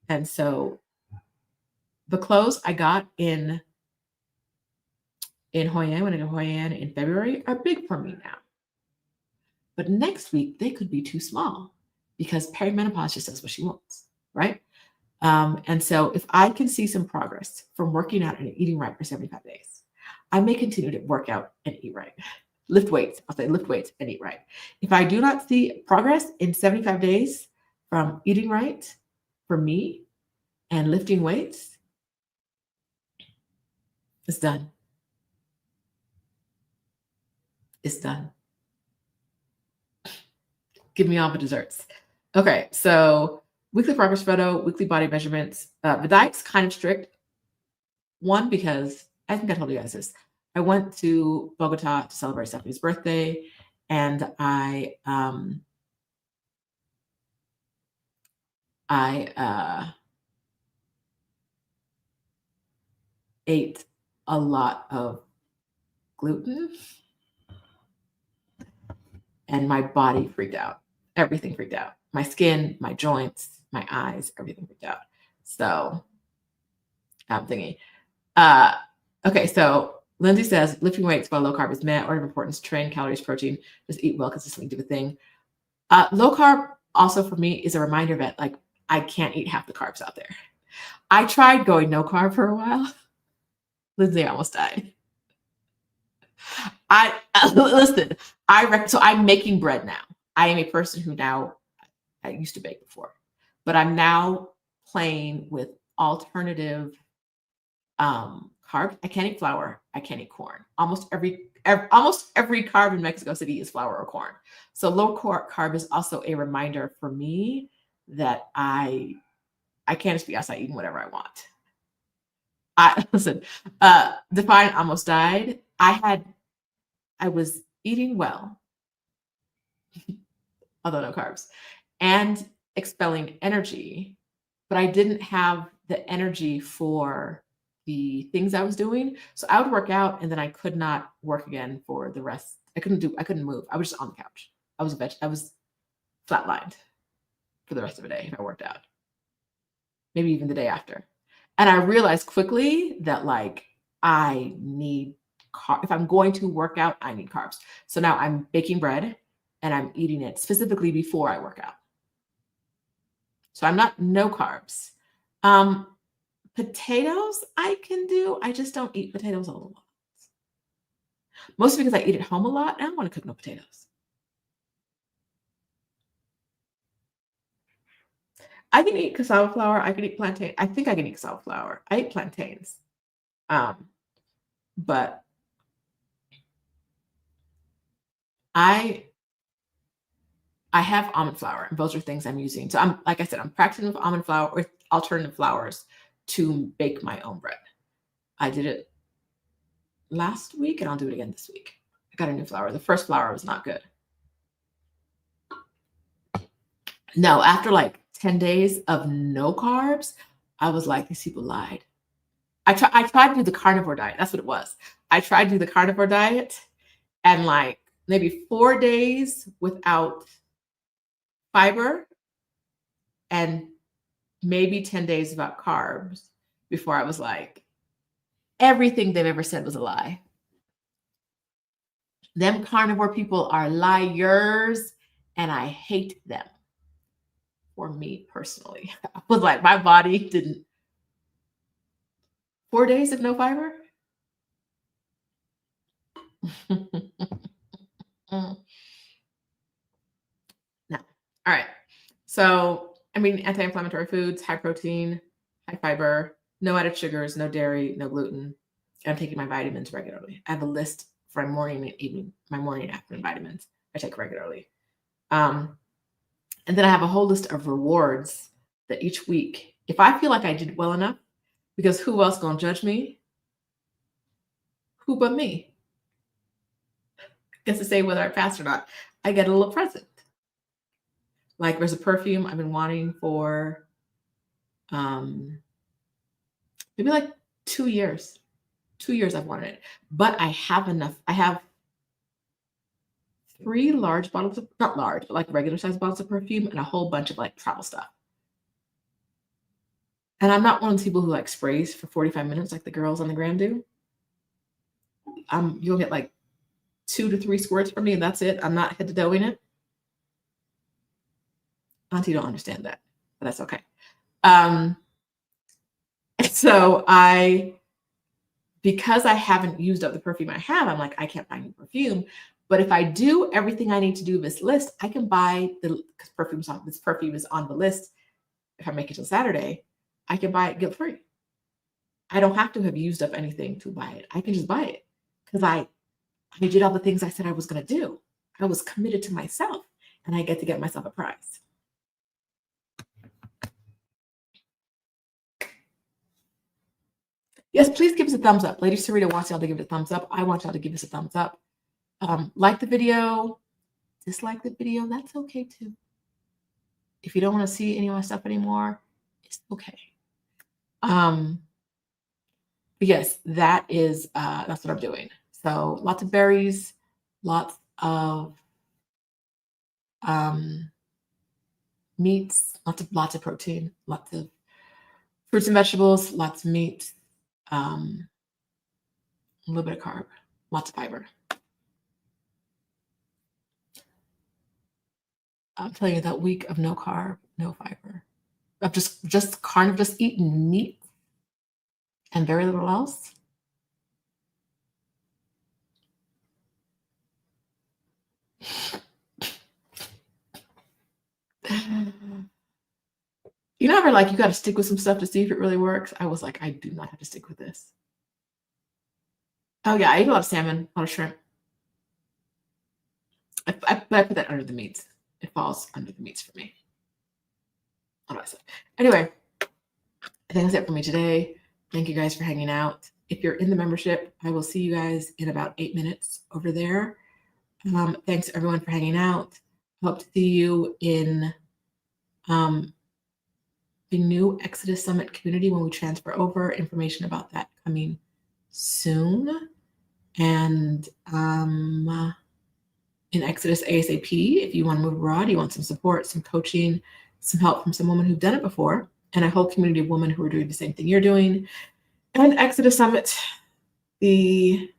And so the clothes I got in Hoi An, when I did Hoi An in February, are big for me now. But next week, they could be too small because perimenopause just does what she wants, right? And so if I can see some progress from working out and eating right for 75 days, I may continue to work out and eat right. Lift weights. I'll say lift weights and eat right. If I do not see progress in 75 days from eating right for me and lifting weights, it's done. It's done. Give me all the desserts. Okay, so weekly progress photo, weekly body measurements. The diet's kind of strict. One, because I think I told you guys this. I went to Bogota to celebrate Stephanie's birthday, and I ate a lot of gluten, and my body freaked out. Everything freaked out. My skin, my joints, my eyes, everything freaked out. So I'm thinking, okay, so Lindsay says lifting weights while low carb is met, order of importance, train, calories, protein, just eat well, consistently do the thing. Low carb also for me is a reminder that like I can't eat half the carbs out there. I tried going no carb for a while. Lindsay almost died. Listen, so I'm making bread now. I am a person who now, I used to bake before, but I'm now playing with alternative carbs. I can't eat flour. I can't eat corn. Almost every carb in Mexico City is flour or corn. So low carb is also a reminder for me that I can't just be outside eating whatever I want. Listen, Define almost died. I was eating well, although no carbs, and expelling energy, but I didn't have the energy for the things I was doing. So I would work out and then I could not work again for the rest. I couldn't move. I was just on the couch. I was flatlined for the rest of the day if I worked out, maybe even the day after. And I realized quickly that like I need if I'm going to work out, I need carbs. So now I'm baking bread and I'm eating it specifically before I work out. So I'm not no carbs. Potatoes I can do. I just don't eat potatoes a lot. Mostly because I eat at home a lot. I don't want to cook no potatoes. I can eat cassava flour. I can eat plantain. I think I can eat cassava flour. I eat plantains. Um, but I have almond flour, and those are things I'm using. So I'm like I said, I'm practicing with almond flour or alternative flours to bake my own bread. I did it last week, and I'll do it again this week. I got a new flour. The first flour was not good. No, after like 10 days of no carbs, I was like, these people lied. I tried to do the carnivore diet. That's what it was. I tried to do the carnivore diet and like maybe 4 days without fiber and maybe 10 days without carbs before I was like, everything they've ever said was a lie. Them carnivore people are liars, and I hate them. For me personally, I was like, my body didn't. 4 days of no fiber? No. All right. So, I mean, anti-inflammatory foods, high protein, high fiber, no added sugars, no dairy, no gluten. I'm taking my vitamins regularly. I have a list for my morning and evening, my morning and afternoon vitamins I take regularly. And then I have a whole list of rewards that each week, if I feel like I did well enough, because who else gonna judge me? Who but me? Gets to say whether I passed or not. I get a little present. Like there's a perfume I've been wanting for maybe like 2 years. 2 years I've wanted it. But I have enough. I have 3 large bottles of, not large, but like regular sized bottles of perfume and a whole bunch of like travel stuff. And I'm not one of those people who like sprays for 45 minutes like the girls on the gram do. You'll get like 2 to 3 squirts from me and that's it. I'm not head to toe in it. Auntie don't understand that, but that's okay. So because I haven't used up the perfume I have, I'm like, I can't buy new perfume. But if I do everything I need to do this list, I can buy because this perfume is on the list. If I make it till Saturday, I can buy it guilt-free. I don't have to have used up anything to buy it. I can just buy it because I did all the things I said I was going to do. I was committed to myself, and I get to get myself a prize. Yes, please give us a thumbs up. Lady Sarita wants y'all to give it a thumbs up. I want y'all to give us a thumbs up. Like the video, dislike the video. That's okay too. If you don't want to see any of my stuff anymore, it's okay. But yes, that's what I'm doing. So lots of berries, lots of meats, lots of protein, lots of fruits and vegetables, lots of meat, a little bit of carb, lots of fiber. I'm telling you, that week of no carb, no fiber, of just carnivore, just eating meat and very little else. You know, like you got to stick with some stuff to see if it really works. I was like, I do not have to stick with this. Oh yeah, I eat a lot of salmon, a lot of shrimp. I put that under the meats. It falls under the meats for me. What do I say? Anyway, I think that's it for me today. Thank you guys for hanging out. If you're in the membership, I will see you guys in about 8 minutes over there. Thanks everyone for hanging out. Hope to see you in the new Exodus Summit community when we transfer over. Information about that coming soon. And in Exodus ASAP. If you want to move abroad, you want some support, some coaching, some help from some women who've done it before, and a whole community of women who are doing the same thing you're doing. And Exodus Summit, the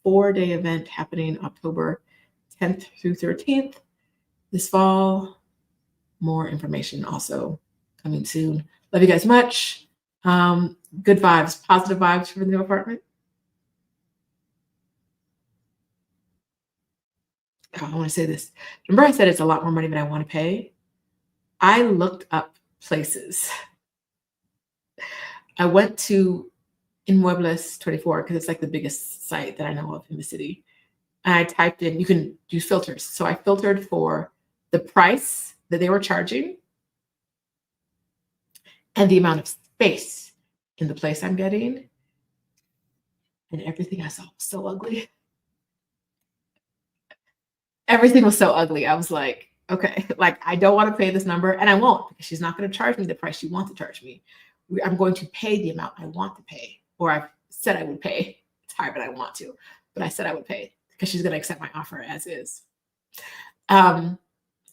4-day event happening October 10th through 13th this fall. More information also coming soon. Love you guys much. Good vibes, positive vibes for the new apartment. Oh, I want to say this. Remember I said it's a lot more money than I want to pay? I looked up places. I went to Inmuebles 24 because it's like the biggest site that I know of in the city. And I typed in, you can use filters. So I filtered for the price that they were charging and the amount of space in the place I'm getting. And everything I saw was so ugly. Everything was so ugly. I was like, okay, like I don't want to pay this number, and I won't, because she's not going to charge me the price she wants to charge me. I'm going to pay the amount I want to pay, or I've said I would pay. It's higher than I want to, but I said I would pay because she's going to accept my offer as is.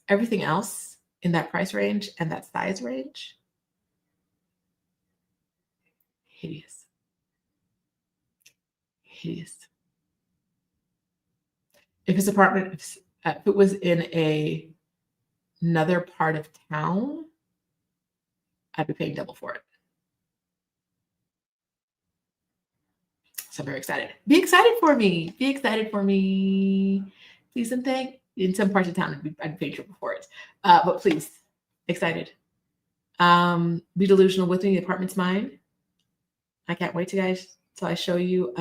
Everything else in that price range and that size range, hideous. Hideous. If his apartment, if it was in another part of town, I'd be paying double for it. So I'm very excited. Be excited for me. Be excited for me. Please and thank. In some parts of town, I'd pay triple for it. But please, excited. Be delusional with me. The apartment's mine. I can't wait, guys, till I show you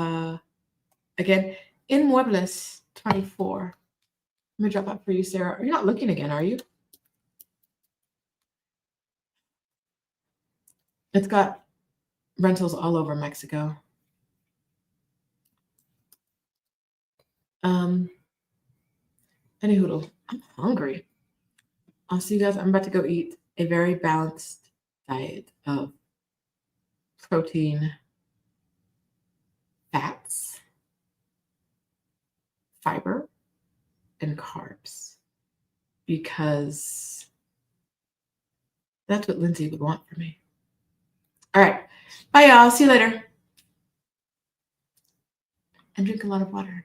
again. Inmuebles 24. Let me drop that for you, Sarah. You're not looking again, are you? It's got rentals all over Mexico. Anyhoodle, I'm hungry. I'll see you guys. I'm about to go eat a very balanced diet of protein, fats, fiber, and carbs, because that's what Lindsay would want for me. All right. Bye, y'all. See you later. And drink a lot of water.